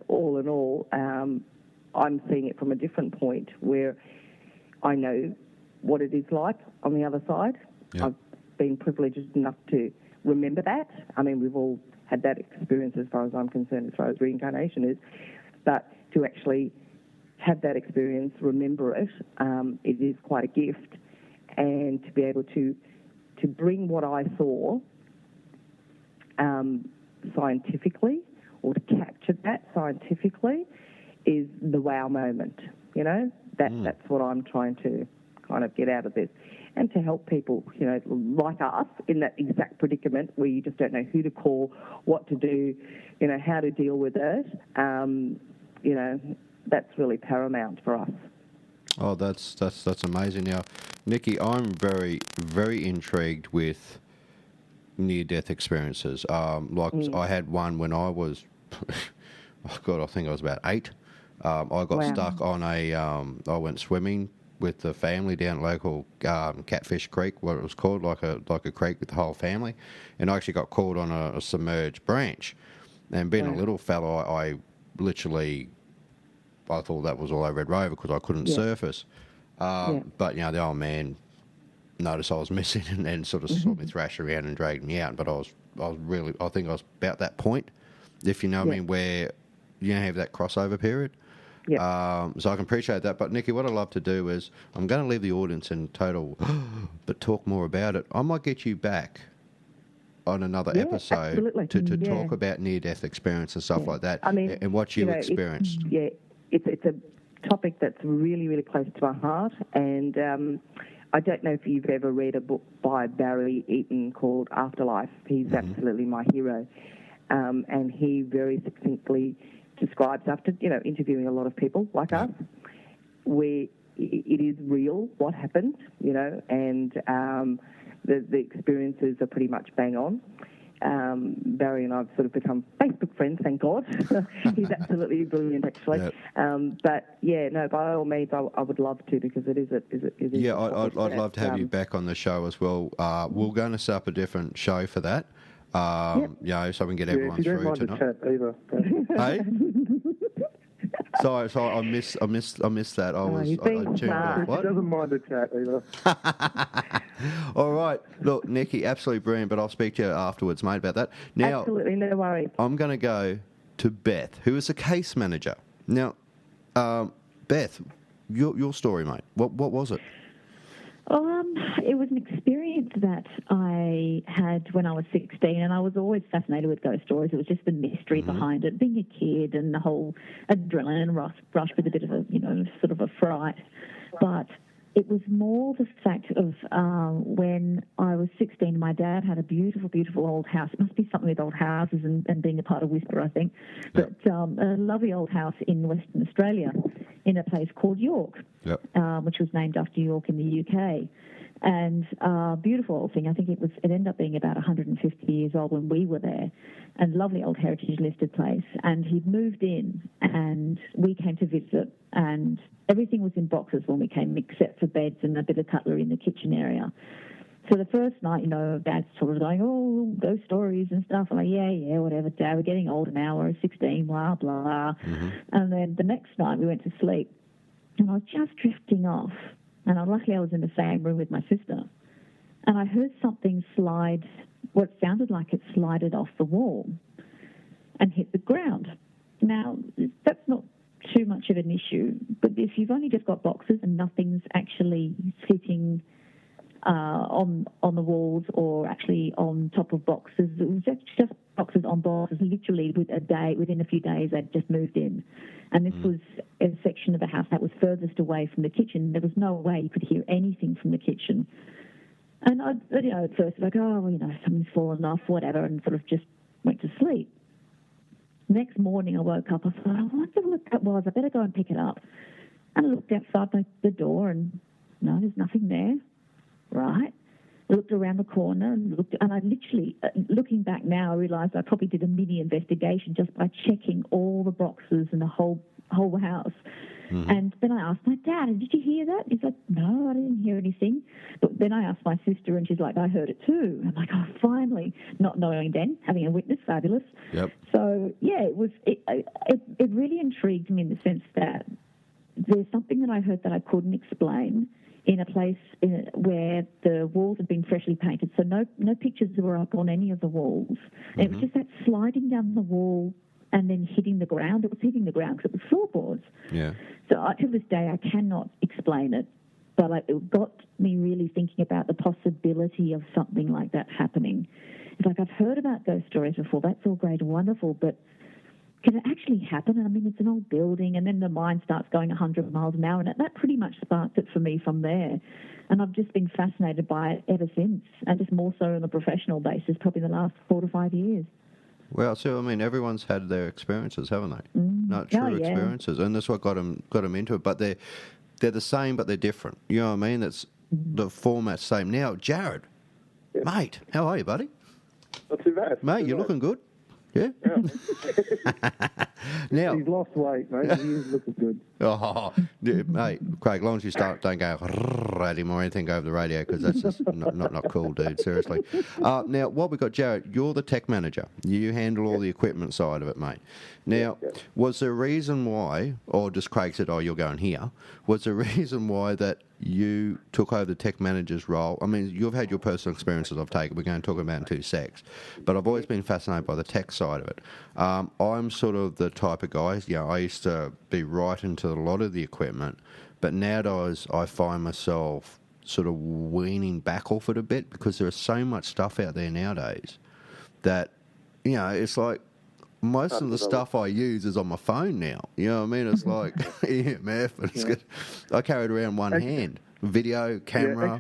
[SPEAKER 3] all in all, I'm seeing it from a different point where I know what it is like on the other side.
[SPEAKER 2] Yep.
[SPEAKER 3] I've been privileged enough to remember that. I mean, we've all had that experience as far as I'm concerned, as far as reincarnation is. But to actually have that experience, remember it, it is quite a gift. And to be able to bring what I saw scientifically, or to capture that scientifically, is the wow moment. That's what I'm trying to kind of get out of this, and to help people, like us, in that exact predicament where you just don't know who to call, what to do, how to deal with it. That's really paramount for us.
[SPEAKER 2] Oh, that's amazing. Now, Nikki, I'm very, very intrigued with near-death experiences. I had one when I was, I think I was about 8. I got stuck on I went swimming with the family down at local Catfish Creek, what it was called, like a creek with the whole family, and I actually got caught on a submerged branch. And being a little fellow, I literally, I thought that was all over Red Rover because I couldn't surface. But the old man noticed I was missing and sort of saw me thrash around and dragged me out. But I think I was about that point, if you know what I mean, where you have that crossover period. Yeah. So I can appreciate that. But, Nikki, what I'd love to do is I'm going to leave the audience in total, but talk more about it. I might get you back on another episode to talk about near-death experience and stuff like that, and what you experienced.
[SPEAKER 3] It's a topic that's really, really close to my heart. And I don't know if you've ever read a book by Barry Eaton called Afterlife. He's absolutely my hero. And he very succinctly describes, after interviewing a lot of people like us, where it is real what happened, and the experiences are pretty much bang on. Barry and I've sort of become Facebook friends, thank God. He's absolutely brilliant, actually. Yep. By all means, I would love to, because it is.
[SPEAKER 2] I'd love to have you back on the show as well. We're going to set up a different show for that. So we can get everyone through tonight.
[SPEAKER 4] If you don't mind the chat either.
[SPEAKER 2] Hey. Sorry, I missed that. I tuned off. What?
[SPEAKER 4] He doesn't mind the chat either.
[SPEAKER 2] All right. Look, Nikki, absolutely brilliant, but I'll speak to you afterwards, mate, about that. Now,
[SPEAKER 3] absolutely, no worries.
[SPEAKER 2] I'm going to go to Beth, who is a case manager. Now, Beth, your story, mate. What was it?
[SPEAKER 5] It was an experience that I had when I was 16, and I was always fascinated with ghost stories. It was just the mystery behind it, being a kid, and the whole adrenaline rush with a bit of a, sort of a fright. But it was more the fact of when I was 16, my dad had a beautiful, beautiful old house. It must be something with old houses and being a part of W.S.P.R, I think. But a lovely old house in Western Australia in a place called York, which was named after York in the UK. And beautiful old thing. I think it ended up being about 150 years old when we were there, and lovely old heritage listed place. And he'd moved in, and we came to visit, and everything was in boxes when we came, except for beds and a bit of cutlery in the kitchen area. So the first night, Dad's sort of going, oh, ghost stories and stuff. I'm like, yeah, whatever, Dad, we're getting older now, we're 16, blah, blah. And then the next night we went to sleep, and I was just drifting off. And luckily I was in the same room with my sister. And I heard something slide, what sounded like it slided off the wall and hit the ground. Now, that's not too much of an issue, but if you've only just got boxes and nothing's actually sitting on the walls or actually on top of boxes, it was just boxes on boxes, literally within a few days they'd just moved in. And this was a section of the house that was furthest away from the kitchen. There was no way you could hear anything from the kitchen. And at first I was like, something's fallen off, whatever, and sort of just went to sleep. Next morning I woke up, I thought, I wonder what that was. I better go and pick it up. And I looked outside the door, and no, there's nothing there. Right. looked around the corner and I literally, looking back now, I realised I probably did a mini investigation just by checking all the boxes in the whole house. Mm-hmm. And then I asked my dad, did you hear that? He's like, no, I didn't hear anything. But then I asked my sister, and she's like, I heard it too. I'm like, oh, finally, not knowing then, having a witness, fabulous.
[SPEAKER 2] Yep.
[SPEAKER 5] So yeah, it really intrigued me in the sense that there's something that I heard that I couldn't explain in a place where the walls had been freshly painted, so no pictures were up on any of the walls. Mm-hmm. It was just that sliding down the wall and then hitting the ground. It was hitting the ground because it was floorboards.
[SPEAKER 2] Yeah.
[SPEAKER 5] So to this day, I cannot explain it, but it got me really thinking about the possibility of something like that happening. It's like I've heard about ghost stories before. That's all great and wonderful, but can it actually happen? And I mean, it's an old building, and then the mind starts going 100 miles an hour, and that pretty much sparked it for me from there. And I've just been fascinated by it ever since, and just more so on a professional basis, probably the last 4 to 5 years.
[SPEAKER 2] Well, so I mean, everyone's had their experiences, haven't they? No, true experiences, and that's what got them into it. But they're the same, but they're different. You know what I mean? That's the format's same. Now, Jared, mate, how are you, buddy?
[SPEAKER 6] Not too bad.
[SPEAKER 2] Mate, you're looking good. Yeah. Now
[SPEAKER 4] he's lost weight, mate. He is looking good.
[SPEAKER 2] Oh, mate, Craig, as long as you don't go at him or anything over the radio, because that's just not cool, dude. Seriously. Now, what we got, Jared? You're the tech manager. You handle all the equipment side of it, mate. Now, was there a reason why, or just Craig said, "Oh, you're going here"? Was there a reason why that you took over the tech manager's role? I mean, you've had your personal experiences I've taken. We're going to talk about in 2 secs. But I've always been fascinated by the tech side of it. I'm sort of the type of guy, I used to be right into a lot of the equipment, but nowadays I find myself sort of weaning back off it a bit because there is so much stuff out there nowadays that, it's like most of the stuff I use is on my phone now. You know what I mean? It's like EMF. And it's good. I carry it around one hand. Video, camera.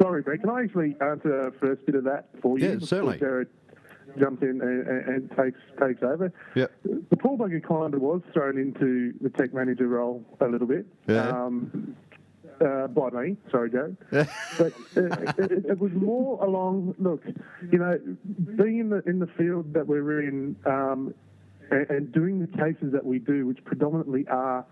[SPEAKER 4] Sorry, Brett. Can I actually answer the first bit of that for you?
[SPEAKER 2] Yeah, certainly.
[SPEAKER 4] Jared jumps in and takes over.
[SPEAKER 2] Yeah.
[SPEAKER 4] The Paul Bugger kind of was thrown into the tech manager role a little bit.
[SPEAKER 2] Yeah.
[SPEAKER 4] By me, sorry, Jared. But it was more along, look, being in the field that we're in and doing the cases that we do, which predominantly are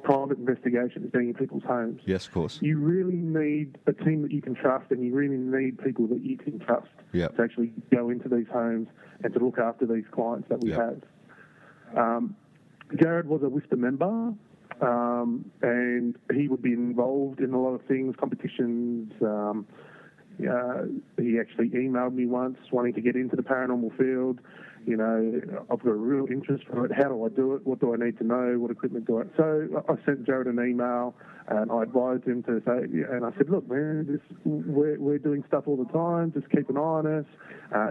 [SPEAKER 4] private investigations, being in people's homes.
[SPEAKER 2] Yes, of course.
[SPEAKER 4] You really need a team that you can trust, and you really need people that you can trust to actually go into these homes and to look after these clients that we have. Jared was a W.S.P.R member. And he would be involved in a lot of things, competitions. He actually emailed me once wanting to get into the paranormal field. I've got a real interest for it. How do I do it? What do I need to know? What equipment do I... So I sent Jared an email and I advised him to say, and I said, look, man, we're doing stuff all the time. Just keep an eye on us.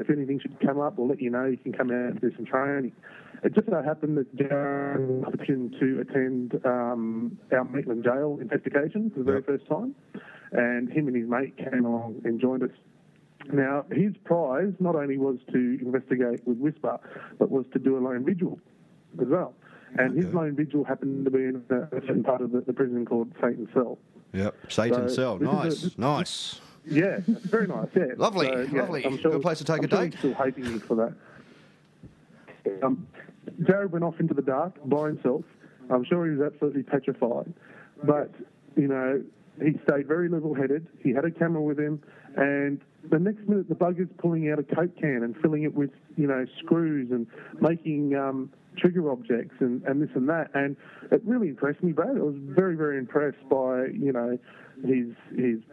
[SPEAKER 4] If anything should come up, we'll let you know. You can come out and do some training. It just so happened that Jared had an option to attend our Maitland Jail investigation for the very first time, and him and his mate came along and joined us. Now, his prize not only was to investigate with W.S.P.R, but was to do a lone vigil as well. And his lone vigil happened to be in a certain part of the prison called Satan's Cell.
[SPEAKER 2] Yep, Satan's Cell. Nice.
[SPEAKER 4] Yeah, very nice, yeah.
[SPEAKER 2] Lovely,
[SPEAKER 4] so,
[SPEAKER 2] lovely.
[SPEAKER 4] I'm sure,
[SPEAKER 2] good place to take
[SPEAKER 4] I'm
[SPEAKER 2] a
[SPEAKER 4] sure
[SPEAKER 2] date.
[SPEAKER 4] He's still hating me for that. Jared went off into the dark by himself. I'm sure he was absolutely petrified. But, he stayed very level-headed. He had a camera with him. And the next minute, the bugger's pulling out a Coke can and filling it with, screws and making trigger objects and this and that. And it really impressed me, Brad. I was very, very impressed by, his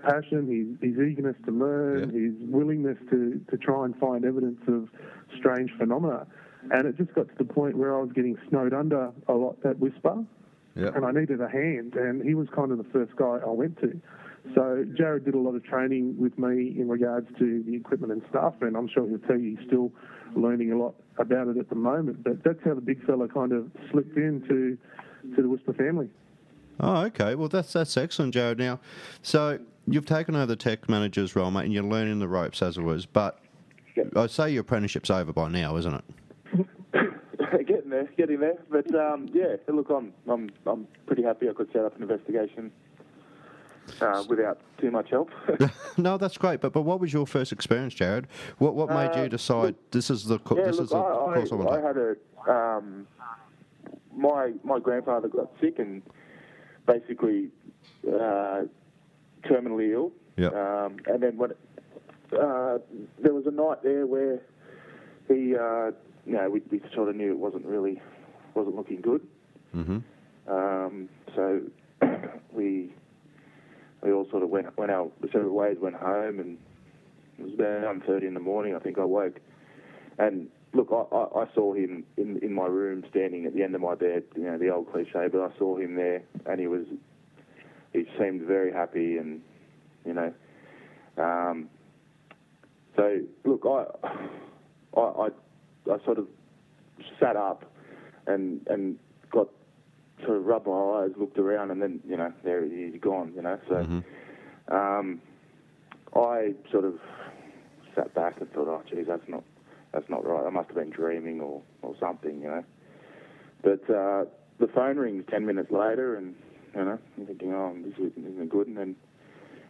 [SPEAKER 4] passion, his eagerness to learn, his willingness to try and find evidence of strange phenomena. And it just got to the point where I was getting snowed under a lot at W.S.P.R, and I needed a hand, and he was kind of the first guy I went to. So Jared did a lot of training with me in regards to the equipment and stuff, and I'm sure he'll tell you he's still learning a lot about it at the moment. But that's how the big fella kind of slipped into the W.S.P.R family.
[SPEAKER 2] Oh, okay. Well, that's excellent, Jared. Now, so you've taken over the tech manager's role, mate, and you're learning the ropes as it was. But I'd say your apprenticeship's over by now, isn't it?
[SPEAKER 6] Getting there. But look, I'm pretty happy I could set up an investigation without too much help.
[SPEAKER 2] No, that's great. But what was your first experience, Jared? What made you decide this is the course I want to
[SPEAKER 6] I had my grandfather got sick and basically terminally ill.
[SPEAKER 2] Yep.
[SPEAKER 6] And then when there was a night there where he, we sort of knew it wasn't looking good.
[SPEAKER 2] Mm-hmm.
[SPEAKER 6] So we all sort of went our separate ways, went home, and it was about 9:30 in the morning. I think I woke, and look, I saw him in my room, standing at the end of my bed. You know, the old cliche, but I saw him there, and he seemed very happy, and you know. So look, I sort of sat up and got sort of rubbed my eyes, looked around, and then you know there he's gone. You know, so I sort of sat back and thought, oh, geez, that's not right. I must have been dreaming or something, you know. But the phone rings 10 minutes later, and you know, I'm thinking, oh, this isn't good. And then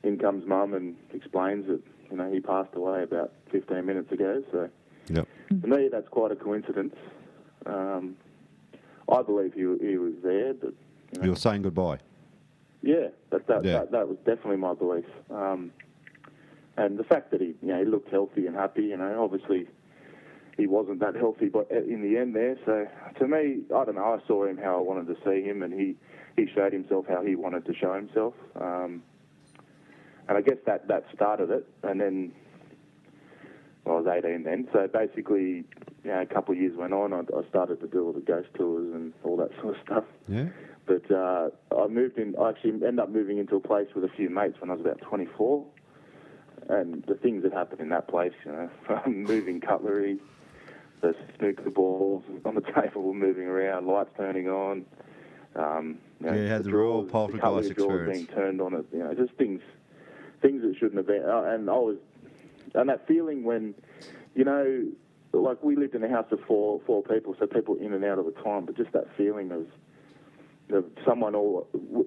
[SPEAKER 6] in comes Mum and explains that you know he passed away about 15 minutes ago. So
[SPEAKER 2] yep.
[SPEAKER 6] To me, that's quite a coincidence. I believe he was there, but you know,
[SPEAKER 2] You were saying goodbye.
[SPEAKER 6] Yeah, that was definitely my belief. And the fact that he looked healthy and happy, you know, obviously he wasn't that healthy, but in the end there. So to me, I don't know. I saw him how I wanted to see him, and he showed himself how he wanted to show himself. And I guess that started it. And then I was 18 then. So basically, you know, a couple of years went on. I started to do all the ghost tours and all that sort of stuff.
[SPEAKER 2] Yeah.
[SPEAKER 6] But I moved in. I actually ended up moving into a place with a few mates when I was about 24. And the things that happened in that place, you know, moving cutlery, the snooker balls on the table were moving around, lights turning on. You know,
[SPEAKER 2] you had the raw poltergeist experience.
[SPEAKER 6] Being turned on it, you know, just things that shouldn't have been. And that feeling when, you know, like we lived in a house of four people, so people in and out all the time, but just that feeling of someone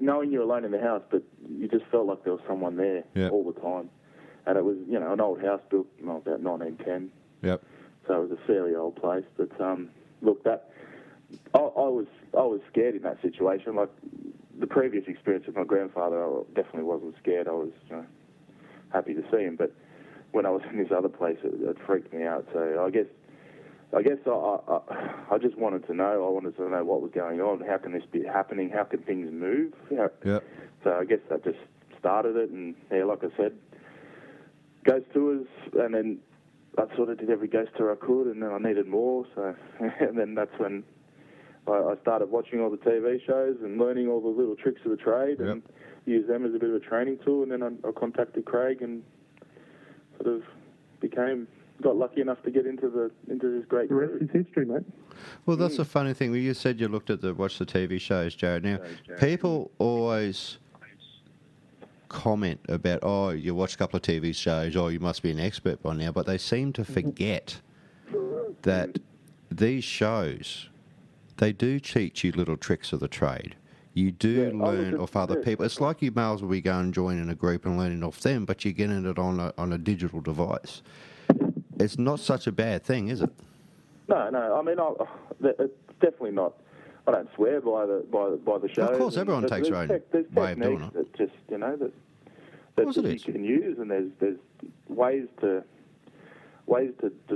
[SPEAKER 6] knowing you're alone in the house, but you just felt like there was someone there all the time. And it was, you know, an old house built about 1910. Yep. So it was a fairly old place. But look, I was scared in that situation. Like the previous experience with my grandfather, I definitely wasn't scared. I was happy to see him. But when I was in this other place, it freaked me out. So I guess I just wanted to know. I wanted to know what was going on. How can this be happening? How can things move?
[SPEAKER 2] Yeah.
[SPEAKER 6] So I guess that just started it. And yeah, like I said, ghost tours, and then I sort of did every ghost tour I could, and then I needed more. So, and then that's when I started watching all the TV shows and learning all the little tricks of the trade, and used them as a bit of a training tool. And then I contacted Craig and sort of got lucky enough to get into this great group.
[SPEAKER 4] The rest is history, mate.
[SPEAKER 2] Well, that's the funny thing. Well, you said you watched the TV shows, Jared. Now, people always comment about, oh, you watch a couple of TV shows, oh, you must be an expert by now, but they seem to forget that these shows, they do teach you little tricks of the trade. You do learn off other people. It's like you may as well be going and joining a group and learning off them, but you're getting it on a digital device. It's not such a bad thing, is it?
[SPEAKER 6] No. I mean, it's definitely not. I don't swear by the shows.
[SPEAKER 2] Of course, everyone takes their own way of doing it.
[SPEAKER 6] That just, you know, that you can use, and there's ways to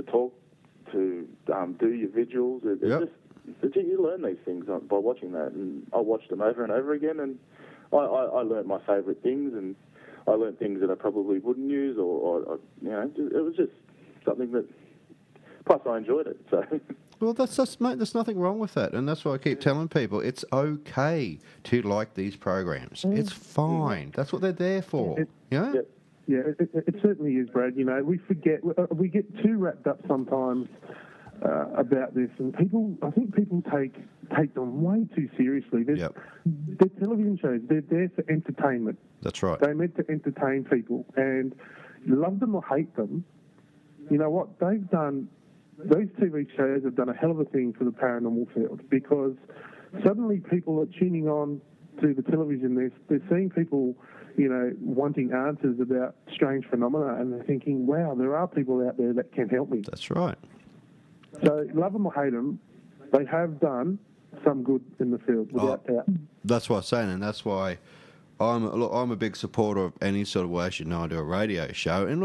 [SPEAKER 6] talk, to do your vigils. You learn these things by watching that, and I watched them over and over again, and I learned my favourite things, and I learned things that I probably wouldn't use, or you know, it was just something that. Plus, I enjoyed it. So.
[SPEAKER 2] Well, mate, there's nothing wrong with that, and that's why I keep telling people it's okay to like these programs. It's fine. That's what they're there for.
[SPEAKER 4] Yeah, it certainly is, Brad. You know, we forget, we get too wrapped up sometimes about this, and I think people take them way too seriously. They're television shows. They're there for entertainment.
[SPEAKER 2] That's right.
[SPEAKER 4] They're meant to entertain people, and love them or hate them. You know what they've done. Those TV shows have done a hell of a thing for the paranormal field, because suddenly people are tuning on to the television. They're seeing people wanting answers about strange phenomena, and they're thinking, wow, there are people out there that can help me.
[SPEAKER 2] That's right.
[SPEAKER 4] So, love them or hate them, they have done some good in the field, without doubt.
[SPEAKER 2] That's what I'm saying, and that's why I'm a big supporter of any sort of way. As you know, I do a radio show, and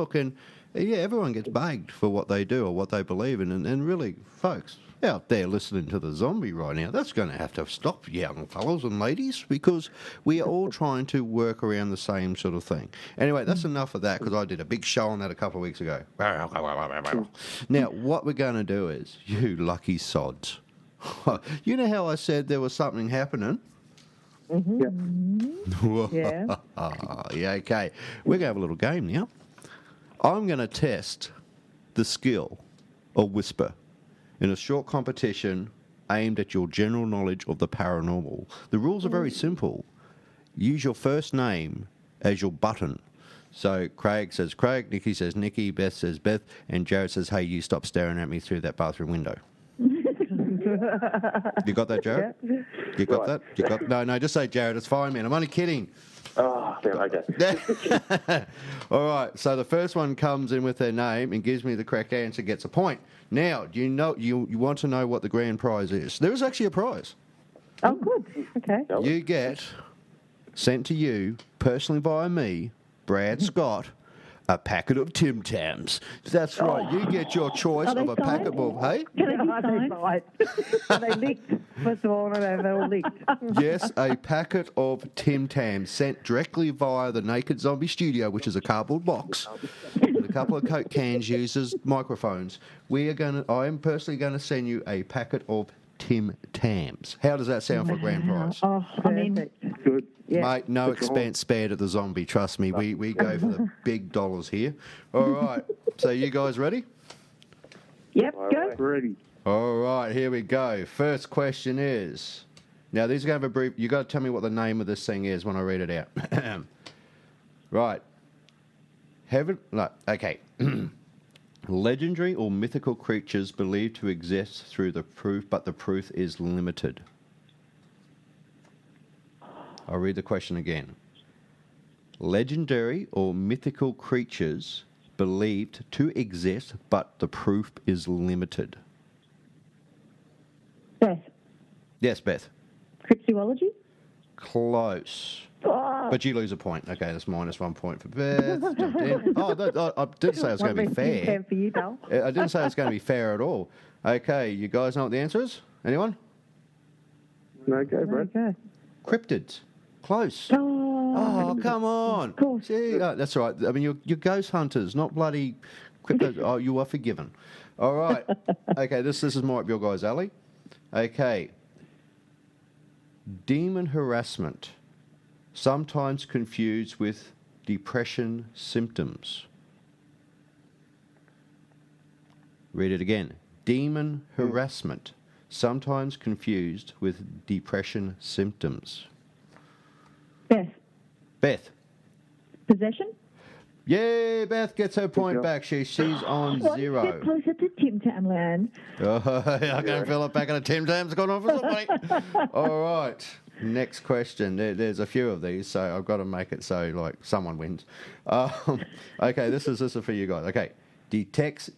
[SPEAKER 2] everyone gets bagged for what they do or what they believe in, and really, folks out there listening to the zombie right now, that's going to have to stop, young fellas and ladies, because we are all trying to work around the same sort of thing. Anyway, that's enough of that, because I did a big show on that a couple of weeks ago. Now, what we're going to do is, you lucky sods, you know how I said there was something happening?
[SPEAKER 3] Mm-hmm. Yeah.
[SPEAKER 2] Yeah, okay. We're going to have a little game now. I'm going to test the skill of W.S.P.R in a short competition aimed at your general knowledge of the paranormal. The rules are very simple. Use your first name as your button. So Craig says Craig, Nikki says Nikki, Beth says Beth, and Jared says, hey, you stop staring at me through that bathroom window. You got that, Jared?
[SPEAKER 3] Yeah.
[SPEAKER 2] You got that? You got? No, just say Jared. It's fine, man. I'm only kidding.
[SPEAKER 6] Oh, okay.
[SPEAKER 2] All right. So the first one comes in with their name and gives me the correct answer, gets a point. Now, do you know you want to know what the grand prize is? There is actually a prize.
[SPEAKER 3] Oh, good. Okay.
[SPEAKER 2] You get sent to you personally via me, Brad Scott, a packet of Tim Tams. That's right. You get your choice of a packet of, hey?
[SPEAKER 5] Can I
[SPEAKER 3] Are
[SPEAKER 5] be
[SPEAKER 3] they
[SPEAKER 5] signed?
[SPEAKER 3] right? Are they licked? First of all, they're all licked.
[SPEAKER 2] Yes, a packet of Tim Tams sent directly via the Naked Zombie Studio, which is a cardboard box with a couple of Coke cans used as microphones. I am personally going to send you a packet of Tim Tams. How does that sound for a grand prize?
[SPEAKER 5] Oh, I mean,
[SPEAKER 4] Good.
[SPEAKER 3] Yeah.
[SPEAKER 2] Mate, no expense spared at the zombie. Trust me, we go for the big dollars here. All right, so you guys ready?
[SPEAKER 5] yep, go.
[SPEAKER 4] Ready.
[SPEAKER 2] All right, here we go. First question is, now these are going to have a brief, you got to tell me what the name of this thing is when I read it out. Right. Okay. Legendary or mythical creatures believed to exist through the proof, but the proof is limited. I'll read the question again. Legendary or mythical creatures believed to exist, but the proof is limited.
[SPEAKER 5] Beth,
[SPEAKER 2] Yes, Beth.
[SPEAKER 5] cryptozoology?
[SPEAKER 2] Close.
[SPEAKER 5] Oh,
[SPEAKER 2] But you lose a point. Okay, that's minus 1 point for Beth. I didn't say it was going to be fair.
[SPEAKER 3] For you, Dal.
[SPEAKER 2] I didn't say it was going to be fair at all. Okay, you guys know what the answer is? Anyone?
[SPEAKER 4] No, go, Brad.
[SPEAKER 3] Okay.
[SPEAKER 2] Cryptids. Close.
[SPEAKER 5] oh,
[SPEAKER 2] Come on.
[SPEAKER 5] Of course.
[SPEAKER 2] See, that's all right. I mean, you're ghost hunters, not bloody cryptos. Oh, you are forgiven. All right. Okay, this is more up your guys' alley. Okay. Demon harassment, sometimes confused with depression symptoms. Read it again. Demon harassment, sometimes confused with depression symptoms.
[SPEAKER 5] Beth,
[SPEAKER 2] Beth.
[SPEAKER 5] possession?
[SPEAKER 2] Yay, Beth gets her point back. She's on
[SPEAKER 5] One
[SPEAKER 2] 0.
[SPEAKER 5] step closer to Tim Tam Land.
[SPEAKER 2] Oh, I can feel it back at a Tim Tams going on for somebody. All right. Next question. There's a few of these, so I've got to make it so like someone wins. Okay, this is for you guys. Okay. Detects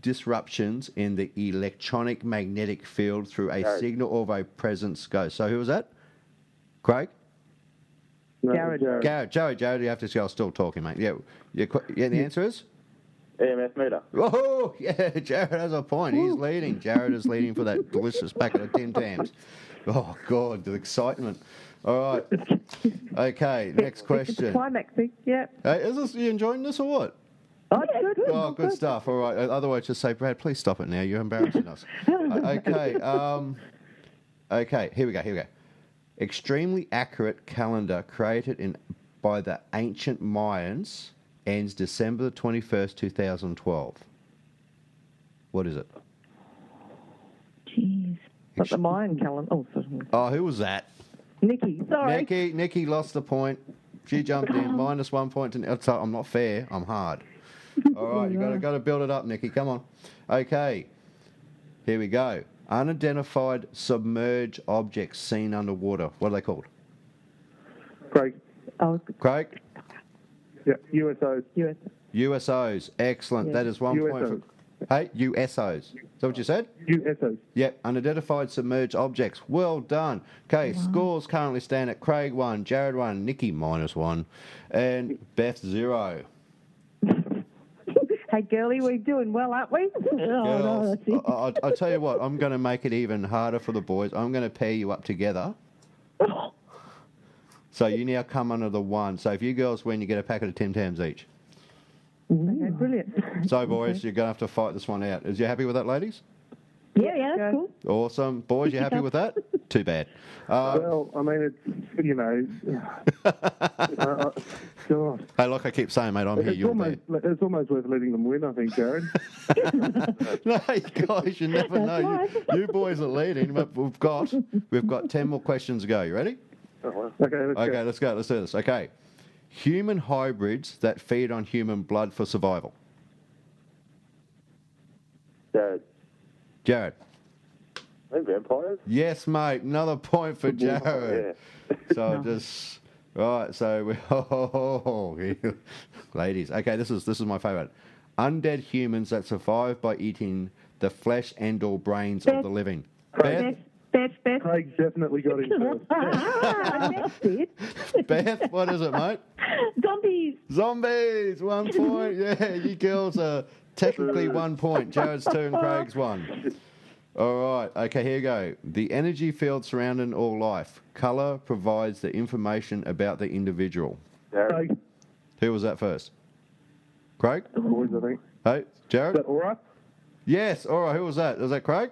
[SPEAKER 2] disruptions in the electronic magnetic field through a signal of a presence ghost. So who was that? Craig?
[SPEAKER 4] No,
[SPEAKER 3] Jared.
[SPEAKER 2] Jared, you have to see. I was still talking, mate. Yeah, the answer is?
[SPEAKER 6] EMF meter.
[SPEAKER 2] Oh, yeah, Jared has a point. He's leading. Jared is leading for that delicious packet of Tim Tams. Oh, God, the excitement. All right. Okay, next
[SPEAKER 3] It's
[SPEAKER 2] question.
[SPEAKER 3] climaxing. Yeah.
[SPEAKER 2] Hey, are you enjoying this or what?
[SPEAKER 3] Oh, good.
[SPEAKER 2] Oh, good stuff. All right. Otherwise, just say, Brad, please stop it now. You're embarrassing us. Okay. Okay, here we go. Extremely accurate calendar created by the ancient Mayans ends December the 21st, 2012. What is it?
[SPEAKER 5] Jeez.
[SPEAKER 3] But the Mayan calendar. Oh, sorry.
[SPEAKER 2] Oh, who was that?
[SPEAKER 3] Nikki. Sorry.
[SPEAKER 2] Nikki lost the point. She jumped in. minus 1 point. I'm not fair. I'm hard. All right, you got to build it up, Nikki. Come on. Okay. Here we go. Unidentified submerged objects seen underwater. What are they called?
[SPEAKER 4] Craig.
[SPEAKER 3] Oh,
[SPEAKER 2] Craig?
[SPEAKER 4] Yeah, USOs.
[SPEAKER 3] US.
[SPEAKER 2] USOs. Excellent.
[SPEAKER 3] Yeah.
[SPEAKER 2] That is 1 point for... Hey, USOs. Is that what you said?
[SPEAKER 4] USOs.
[SPEAKER 2] Yep, unidentified submerged objects. Well done. Okay, scores currently stand at Craig 1, Jared 1, Nikki -1, and Beth 0.
[SPEAKER 3] Hey, girlie, we're doing well, aren't we?
[SPEAKER 2] Girls, I'll tell you what, I'm going to make it even harder for the boys. I'm going to pair you up together. So you now come under the 1. So if you girls win, you get a packet of Tim Tams each.
[SPEAKER 3] Okay, brilliant.
[SPEAKER 2] So, boys, you're going to have to fight this one out. Is you happy with that, ladies?
[SPEAKER 5] Yeah, that's cool.
[SPEAKER 2] Awesome. Boys, you happy with that? Too bad.
[SPEAKER 4] Well, I mean, it's, you know, God.
[SPEAKER 2] Hey, like I keep saying, mate, I'm here, you're there.
[SPEAKER 4] It's almost worth letting them win, I think, Jared.
[SPEAKER 2] No, guys, you never know.
[SPEAKER 5] right.
[SPEAKER 2] You boys are leading, but we've got 10 more questions to go. You ready?
[SPEAKER 4] Okay,
[SPEAKER 2] Let's go. Let's do this. Okay. Human hybrids that feed on human blood for survival. Jared.
[SPEAKER 6] And vampires?
[SPEAKER 2] Yes, mate. Another point for Jared.
[SPEAKER 6] Yeah.
[SPEAKER 2] So just right. So ladies. Okay, this is my favourite. Undead humans that survive by eating the flesh and/or brains of the living. Beth.
[SPEAKER 5] Beth.
[SPEAKER 4] Craig definitely got in first.
[SPEAKER 5] That's it.
[SPEAKER 2] Beth, what is it, mate?
[SPEAKER 5] Zombies.
[SPEAKER 2] 1 point. Yeah, you girls are technically 1 point. Jared's 2 and Craig's 1. All right. Okay, here you go. The energy field surrounding all life. Colour provides the information about the individual.
[SPEAKER 4] Craig,
[SPEAKER 2] Who was that first? Craig?
[SPEAKER 4] boys, I think.
[SPEAKER 2] Hey, Jared?
[SPEAKER 4] Is that all right?
[SPEAKER 2] Yes. All right. Who was that? Was that Craig?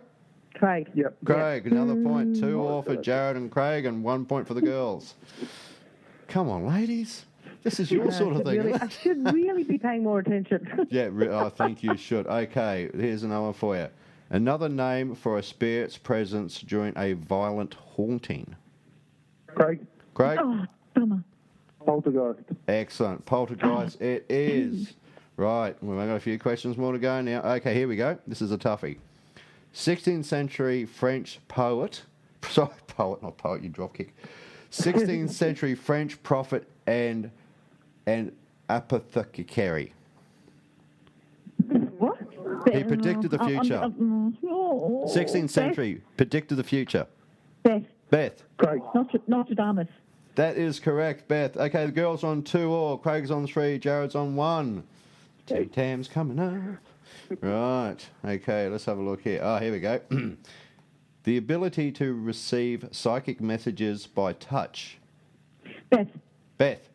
[SPEAKER 3] Craig.
[SPEAKER 4] Yep.
[SPEAKER 2] Craig, another point. 2 all for Jared and Craig, and 1 point for the girls. Come on, ladies. This is your sort of thing.
[SPEAKER 3] Really, I should really be paying more attention.
[SPEAKER 2] Yeah, I think you should. Okay, here's another one for you. Another name for a spirit's presence during a violent haunting.
[SPEAKER 4] Craig,
[SPEAKER 2] Craig?
[SPEAKER 5] Oh, bummer.
[SPEAKER 4] poltergeist.
[SPEAKER 2] Excellent. Poltergeist it is. Right, we've got a few questions more to go now. Okay, here we go. This is a toughie. 16th century French poet. Sorry, poet, not poet, you dropkick. 16th century French prophet and apothecary.
[SPEAKER 5] What?
[SPEAKER 2] He predicted the future. 16th century predicted the future. Beth.
[SPEAKER 4] Craig,
[SPEAKER 5] Nostradamus.
[SPEAKER 2] That is correct, Beth. Okay, the girls on 2 all. Craig's on 3. Jared's on 1. Two Tams coming up. Right. Okay, let's have a look here. Oh, here we go. The ability to receive psychic messages by touch. Beth.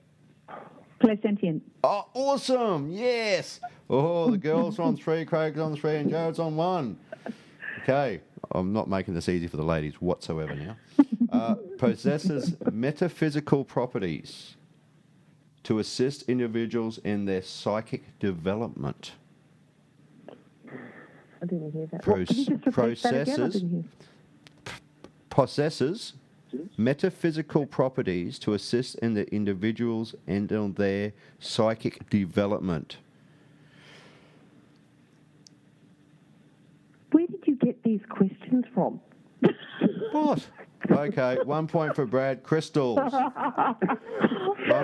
[SPEAKER 5] Clairsentient.
[SPEAKER 2] Oh, awesome. Yes. Oh, the girls are on 3, Craig's on 3, and Jared's on 1. Okay. I'm not making this easy for the ladies whatsoever now. Possesses metaphysical properties to assist individuals in their psychic development.
[SPEAKER 3] I didn't hear that. Can you just repeat that again? I didn't hear.
[SPEAKER 2] Possesses metaphysical properties to assist in the individuals and in their psychic development.
[SPEAKER 3] Where did you get these questions from?
[SPEAKER 2] What? Okay, 1 point for Brad. Crystals. 1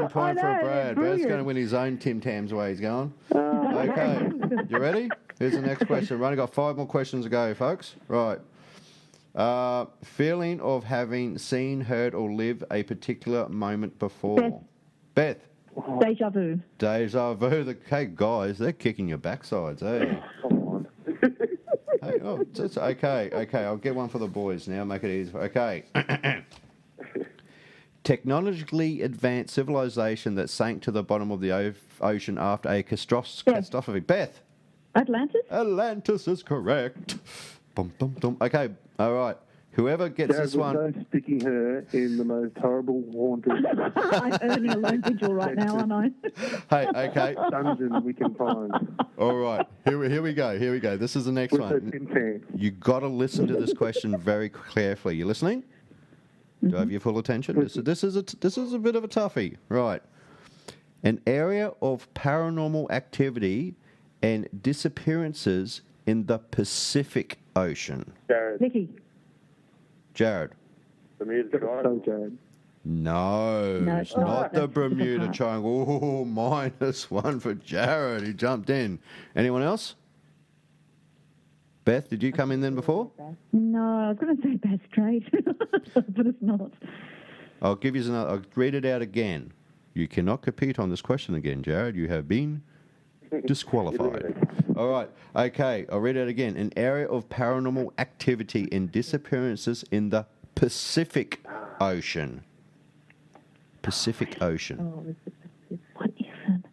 [SPEAKER 2] point for Brad. Brad's going to win his own Tim Tams way he's going. Okay, you ready? Here's the next question. We've only got 5 more questions to go, folks. Right. Feeling of having seen, heard, or lived a particular moment before. Beth.
[SPEAKER 5] Deja vu.
[SPEAKER 2] Deja vu. Hey, guys, they're kicking your backsides, eh?
[SPEAKER 6] Come on.
[SPEAKER 2] Hey, oh, it's okay. I'll get one for the boys now. Make it easy. Okay. Technologically advanced civilization that sank to the bottom of the ocean after a catastrophe. Beth.
[SPEAKER 5] Atlantis?
[SPEAKER 2] Atlantis is correct. Bum, bum, bum. Okay, all right. Whoever gets
[SPEAKER 4] Jared,
[SPEAKER 2] this one...
[SPEAKER 4] no sticking her in the most horrible haunted
[SPEAKER 5] I'm earning a lone vigil right now, aren't I?
[SPEAKER 2] Hey, okay.
[SPEAKER 4] dungeon we can find.
[SPEAKER 2] All right. Here we go. This is the next
[SPEAKER 4] With her
[SPEAKER 2] one.
[SPEAKER 4] Tim Tam.
[SPEAKER 2] You got to listen to this question very carefully. You listening? Do I have your full attention? This is a bit of a toughie. Right. An area of paranormal activity and disappearances in the Pacific Ocean.
[SPEAKER 6] Jared.
[SPEAKER 5] Vicky.
[SPEAKER 2] Jared.
[SPEAKER 6] Bermuda
[SPEAKER 4] So,
[SPEAKER 6] Triangle.
[SPEAKER 4] Jared.
[SPEAKER 2] No,
[SPEAKER 5] No,
[SPEAKER 2] it's
[SPEAKER 5] it's not.
[SPEAKER 2] not the
[SPEAKER 5] That's
[SPEAKER 2] Bermuda
[SPEAKER 5] apart.
[SPEAKER 2] Triangle. Oh, -1 for Jared. He jumped in. Anyone else? Beth, did you come in then before?
[SPEAKER 5] No, I was going to say Bass Strait, but it's not.
[SPEAKER 2] I'll give you another. I'll read it out again. You cannot compete on this question again, Jared. You have been disqualified. All right. Okay. I'll read it again. An area of paranormal activity and disappearances in the Pacific Ocean. Pacific Ocean.
[SPEAKER 5] What is it?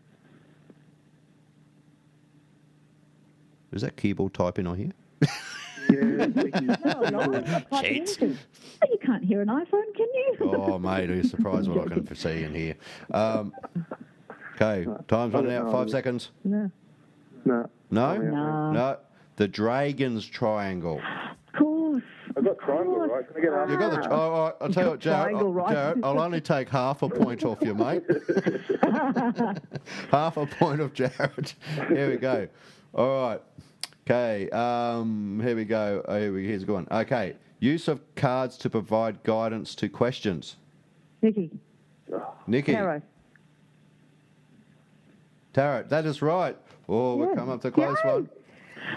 [SPEAKER 2] Is that keyboard typing I hear?
[SPEAKER 4] Yeah,
[SPEAKER 2] Cheats.
[SPEAKER 5] Oh, you can't hear an iPhone, can you?
[SPEAKER 2] Oh, mate, you're surprised what I can foresee in here. Okay, time's running out. 5 seconds.
[SPEAKER 3] No.
[SPEAKER 4] no.
[SPEAKER 2] No?
[SPEAKER 5] No.
[SPEAKER 2] No. The Dragon's Triangle.
[SPEAKER 5] Of course.
[SPEAKER 6] I've got triangle right. Can I get
[SPEAKER 2] You got the. Oh, all right, I'll tell you what, Jared.
[SPEAKER 3] triangle right.
[SPEAKER 2] Jared, I'll only take half a point off you, mate. Half a point of Jared. Here we go. All right. Okay. Here we go. Here's a good one. Okay. Use of cards to provide guidance to questions.
[SPEAKER 3] Nikki.
[SPEAKER 2] Nikki. Tarot. That is right. Oh, we've come up to a close one.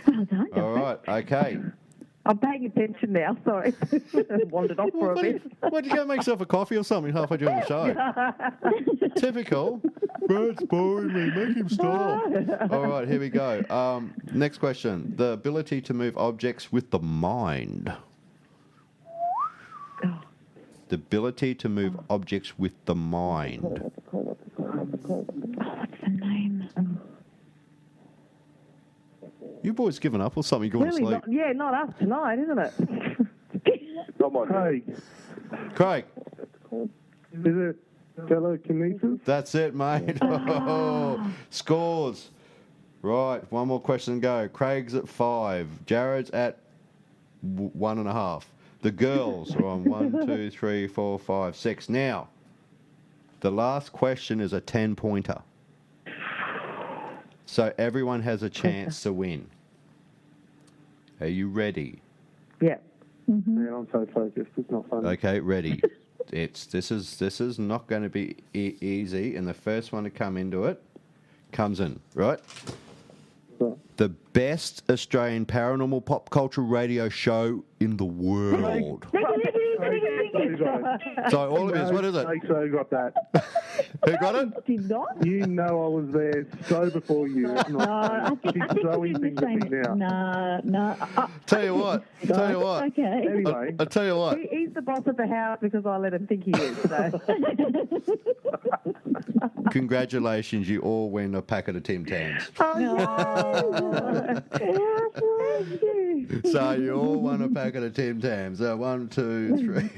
[SPEAKER 5] Well done.
[SPEAKER 2] All right. Okay.
[SPEAKER 3] I'm paying attention now, sorry. Wandered off for a bit.
[SPEAKER 2] Why don't you go make yourself a coffee or something halfway during the show? Typical. Brad's boring me. Make him stop. All right, here we go. Next question. The ability to move objects with the mind. The ability to move objects with the mind.
[SPEAKER 5] What's the name?
[SPEAKER 2] You boys given up or something? Going to
[SPEAKER 3] Really
[SPEAKER 2] sleep?
[SPEAKER 3] not us tonight, isn't it?
[SPEAKER 6] Not my
[SPEAKER 4] Craig,
[SPEAKER 2] Craig.
[SPEAKER 4] is it telekinesis?
[SPEAKER 2] That's it, mate. Oh, scores. Right, one more question to go. Craig's at 5. Jared's at 1.5. The girls are on 1, 2, 3, 4, 5, 6. Now, the last question is a 10-pointer. So everyone has a chance to win. Are you ready?
[SPEAKER 3] Yeah.
[SPEAKER 4] Man, I'm so focused. It's not fun.
[SPEAKER 2] Okay, ready. This is not going to be easy, and the first one to come into it comes in, right?
[SPEAKER 4] So,
[SPEAKER 2] The best Australian paranormal pop culture radio show in the world. So all of you, what is it?
[SPEAKER 4] Make sure you got that.
[SPEAKER 2] Who got it?
[SPEAKER 3] Did not?
[SPEAKER 4] You know I was there so before you. It's not
[SPEAKER 5] I
[SPEAKER 4] fun.
[SPEAKER 5] think
[SPEAKER 4] She's throwing
[SPEAKER 5] it
[SPEAKER 4] things
[SPEAKER 5] is the
[SPEAKER 4] at me
[SPEAKER 5] same.
[SPEAKER 4] now.
[SPEAKER 5] No.
[SPEAKER 2] Tell you what.
[SPEAKER 5] Okay.
[SPEAKER 4] Anyway,
[SPEAKER 2] I'll tell you what.
[SPEAKER 3] He's the boss of the house because I let him think he is. So.
[SPEAKER 2] Congratulations, you all win a packet of Tim Tams. So you all won a packet of Tim Tams. 1, 2, 3,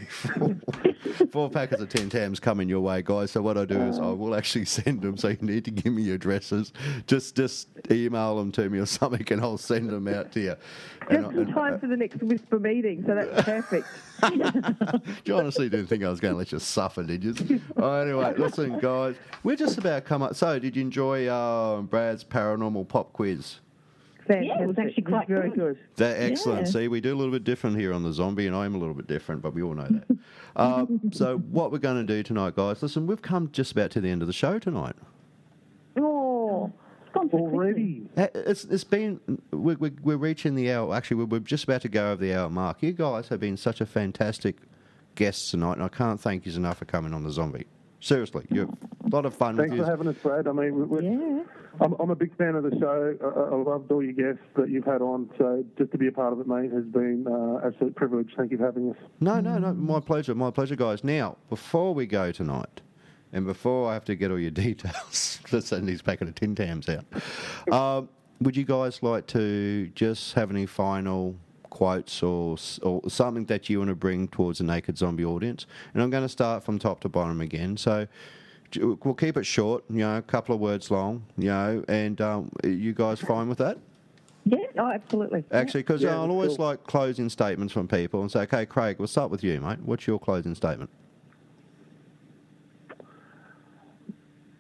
[SPEAKER 2] 4 packets of Tim Tams coming your way, guys. So what I do is I will actually send them. So you need to give me your addresses. Just email them to me or something, and I'll send them out to you.
[SPEAKER 3] Just in time for the next Whisper meeting, so that's perfect.
[SPEAKER 2] You honestly didn't think I was going to let you suffer, did you? Anyway, listen, guys, we're just about come up. So, did you enjoy Brad's paranormal pop quiz?
[SPEAKER 3] Fantastic.
[SPEAKER 5] Yeah, it was actually quite
[SPEAKER 3] very good.
[SPEAKER 2] They're excellent.
[SPEAKER 5] Yeah.
[SPEAKER 2] See, we do a little bit different here on the zombie, and I'm a little bit different, but we all know that. So, what we're going to do tonight, guys? Listen, we've come just about to the end of the show tonight.
[SPEAKER 3] Oh,
[SPEAKER 5] It's gone so
[SPEAKER 4] already.
[SPEAKER 2] It's been we're reaching the hour. Actually, we're just about to go over the hour mark. You guys have been such a fantastic guests tonight, and I can't thank you enough for coming on the zombie. Seriously, you're a lot of fun.
[SPEAKER 4] Thanks
[SPEAKER 2] with
[SPEAKER 4] for having us, Brad. I mean, I'm a big fan of the show. I loved all your guests that you've had on. So just to be a part of it, mate, has been an absolute privilege. Thank you for having us.
[SPEAKER 2] No, my pleasure, guys. Now, before we go tonight, and before I have to get all your details to send these packet of Tim Tams out, would you guys like to just have any final quotes or something that you want to bring towards the Naked Zombie audience? And I'm going to start from top to bottom again. So we'll keep it short, a couple of words long, and you guys fine with that?
[SPEAKER 3] yeah, oh, absolutely.
[SPEAKER 2] Actually, because
[SPEAKER 4] Yeah,
[SPEAKER 2] I'll always
[SPEAKER 4] cool.
[SPEAKER 2] like closing statements from people and say, okay, Craig, we'll start with you, mate. What's your closing statement?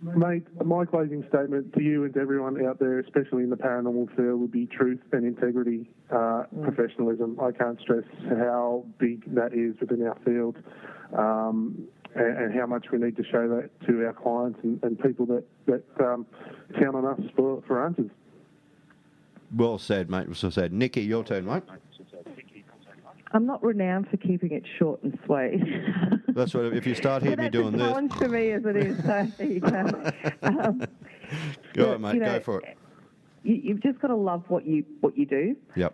[SPEAKER 4] Mate, my closing statement to you and to everyone out there, especially in the paranormal field, would be truth and integrity, professionalism. I can't stress how big that is within our field. and how much we need to show that to our clients and people that count on us for answers.
[SPEAKER 2] Well said, mate. Well said. Nikki, your turn, mate.
[SPEAKER 3] I'm not renowned for keeping it short and sweet.
[SPEAKER 2] That's what. If you start hearing me doing
[SPEAKER 3] this,
[SPEAKER 2] this,
[SPEAKER 3] challenge for me as it is. So there you go.
[SPEAKER 2] go on, mate. Go for it.
[SPEAKER 3] You've just got to love what you do.
[SPEAKER 2] Yep.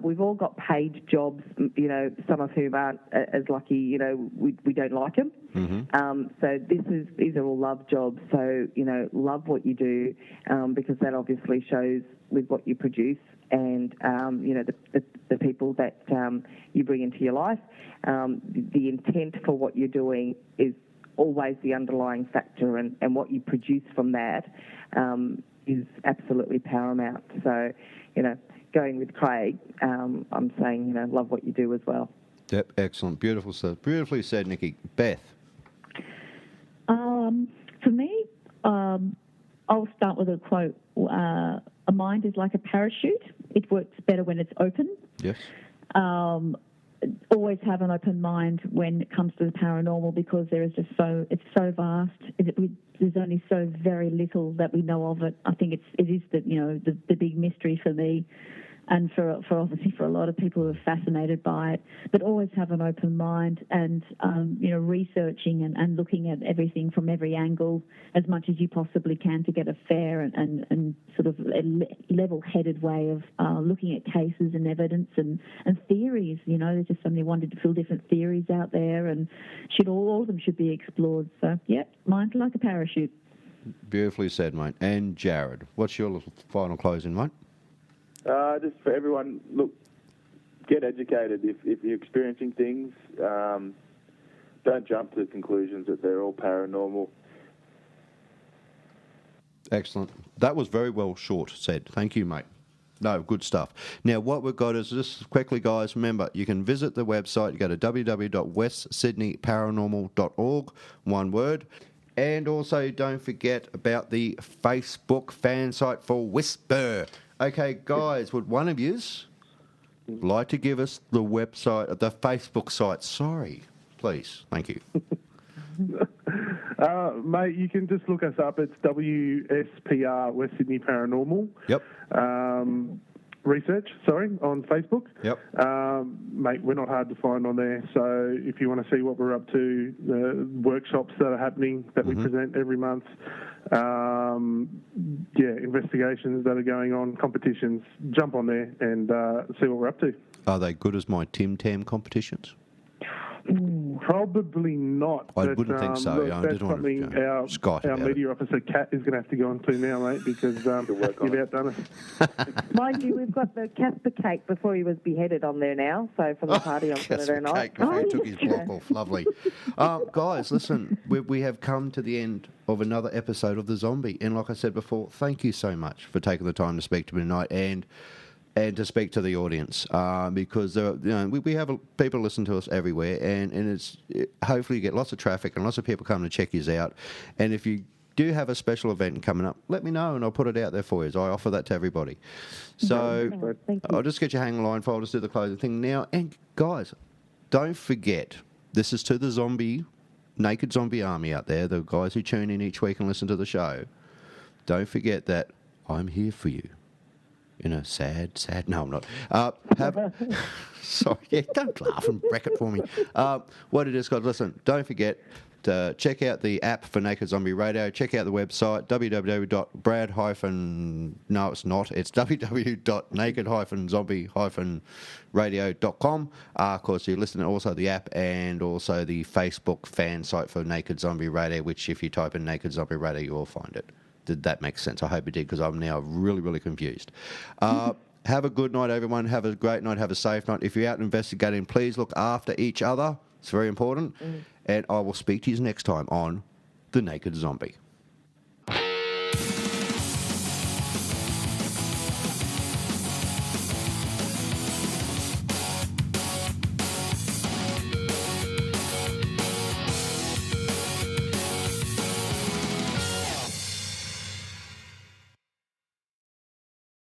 [SPEAKER 3] We've all got paid jobs. Some of whom aren't as lucky. We don't like them.
[SPEAKER 2] Mm-hmm.
[SPEAKER 3] So these are all love jobs. So love what you do, because that obviously shows with what you produce and the people that you bring into your life. The intent for what you're doing is always the underlying factor, and what you produce from that is absolutely paramount. So, going with Craig, I'm saying, love what you do as well.
[SPEAKER 2] Yep, excellent. Beautiful stuff. Beautifully said, Nikki. Beth?
[SPEAKER 5] For me, I'll start with a quote. A mind is like a parachute. It works better when it's open.
[SPEAKER 2] Yes.
[SPEAKER 5] Always have an open mind when it comes to the paranormal, because it's so vast. There's only so very little that we know of it. I think it is the big mystery for me, and for obviously for a lot of people who are fascinated by it. But always have an open mind, and researching and looking at everything from every angle as much as you possibly can to get a fair and sort of level-headed way of looking at cases and evidence and theories. There's just so many wonderful different theories out there, and all of them should be explored. So, yeah, mind like a parachute.
[SPEAKER 2] Beautifully said, mate. And Jared, what's your little final closing, mate?
[SPEAKER 6] Just for everyone, look, get educated. If you're experiencing things, don't jump to conclusions that they're all paranormal.
[SPEAKER 2] Excellent. That was very well short said. Thank you, mate. No, good stuff. Now, what we've got is, just quickly, guys, remember, you can visit the website. You go to www.westsydneyparanormal.org, one word. And also, don't forget about the Facebook fan site for W.S.P.R. Okay, guys, would one of yous like to give us the website, the Facebook site? Sorry, please. Thank you.
[SPEAKER 4] Mate, you can just look us up. It's W.S.P.R, West Sydney Paranormal.
[SPEAKER 2] Yep.
[SPEAKER 4] Research, on Facebook.
[SPEAKER 2] Yep.
[SPEAKER 4] Mate, we're not hard to find on there. So if you want to see what we're up to, the workshops that are happening that we present every month, investigations that are going on, competitions, jump on there and see what we're up to.
[SPEAKER 2] Are they good as my Tim Tam competitions?
[SPEAKER 4] Probably not.
[SPEAKER 2] I wouldn't think so.
[SPEAKER 4] Look, that's something our media officer, Kat, is going to have to go on to now, mate, because you've outdone us.
[SPEAKER 3] Mind you, we've got the Casper cake before he was beheaded on there now, so for the party on Saturday night.
[SPEAKER 2] Cake before he took his block off. Lovely. Guys, listen, we have come to the end of another episode of The Zombie, and like I said before, thank you so much for taking the time to speak to me tonight and to speak to the audience, because we have people listen to us everywhere, and hopefully you get lots of traffic and lots of people coming to check you out. And if you do have a special event coming up, let me know and I'll put it out there for you. I offer that to everybody. So I'll just get you hang line for. I'll just do the closing thing now. And guys, don't forget, this is to the naked zombie army out there, the guys who tune in each week and listen to the show. Don't forget that I'm here for you. Sad. No, I'm not. Sorry, don't laugh and wreck it for me. What it is, guys, listen, don't forget to check out the app for Naked Zombie Radio. Check out the website, it's www.naked-zombie-radio.com. Of course, you listen to also the app and also the Facebook fan site for Naked Zombie Radio, which if you type in Naked Zombie Radio, you will find it. Did that make sense? I hope it did, because I'm now really, really confused. Have a good night, everyone. Have a great night. Have a safe night. If you're out investigating, please look after each other. It's very important. And I will speak to you next time on The Naked Zombie.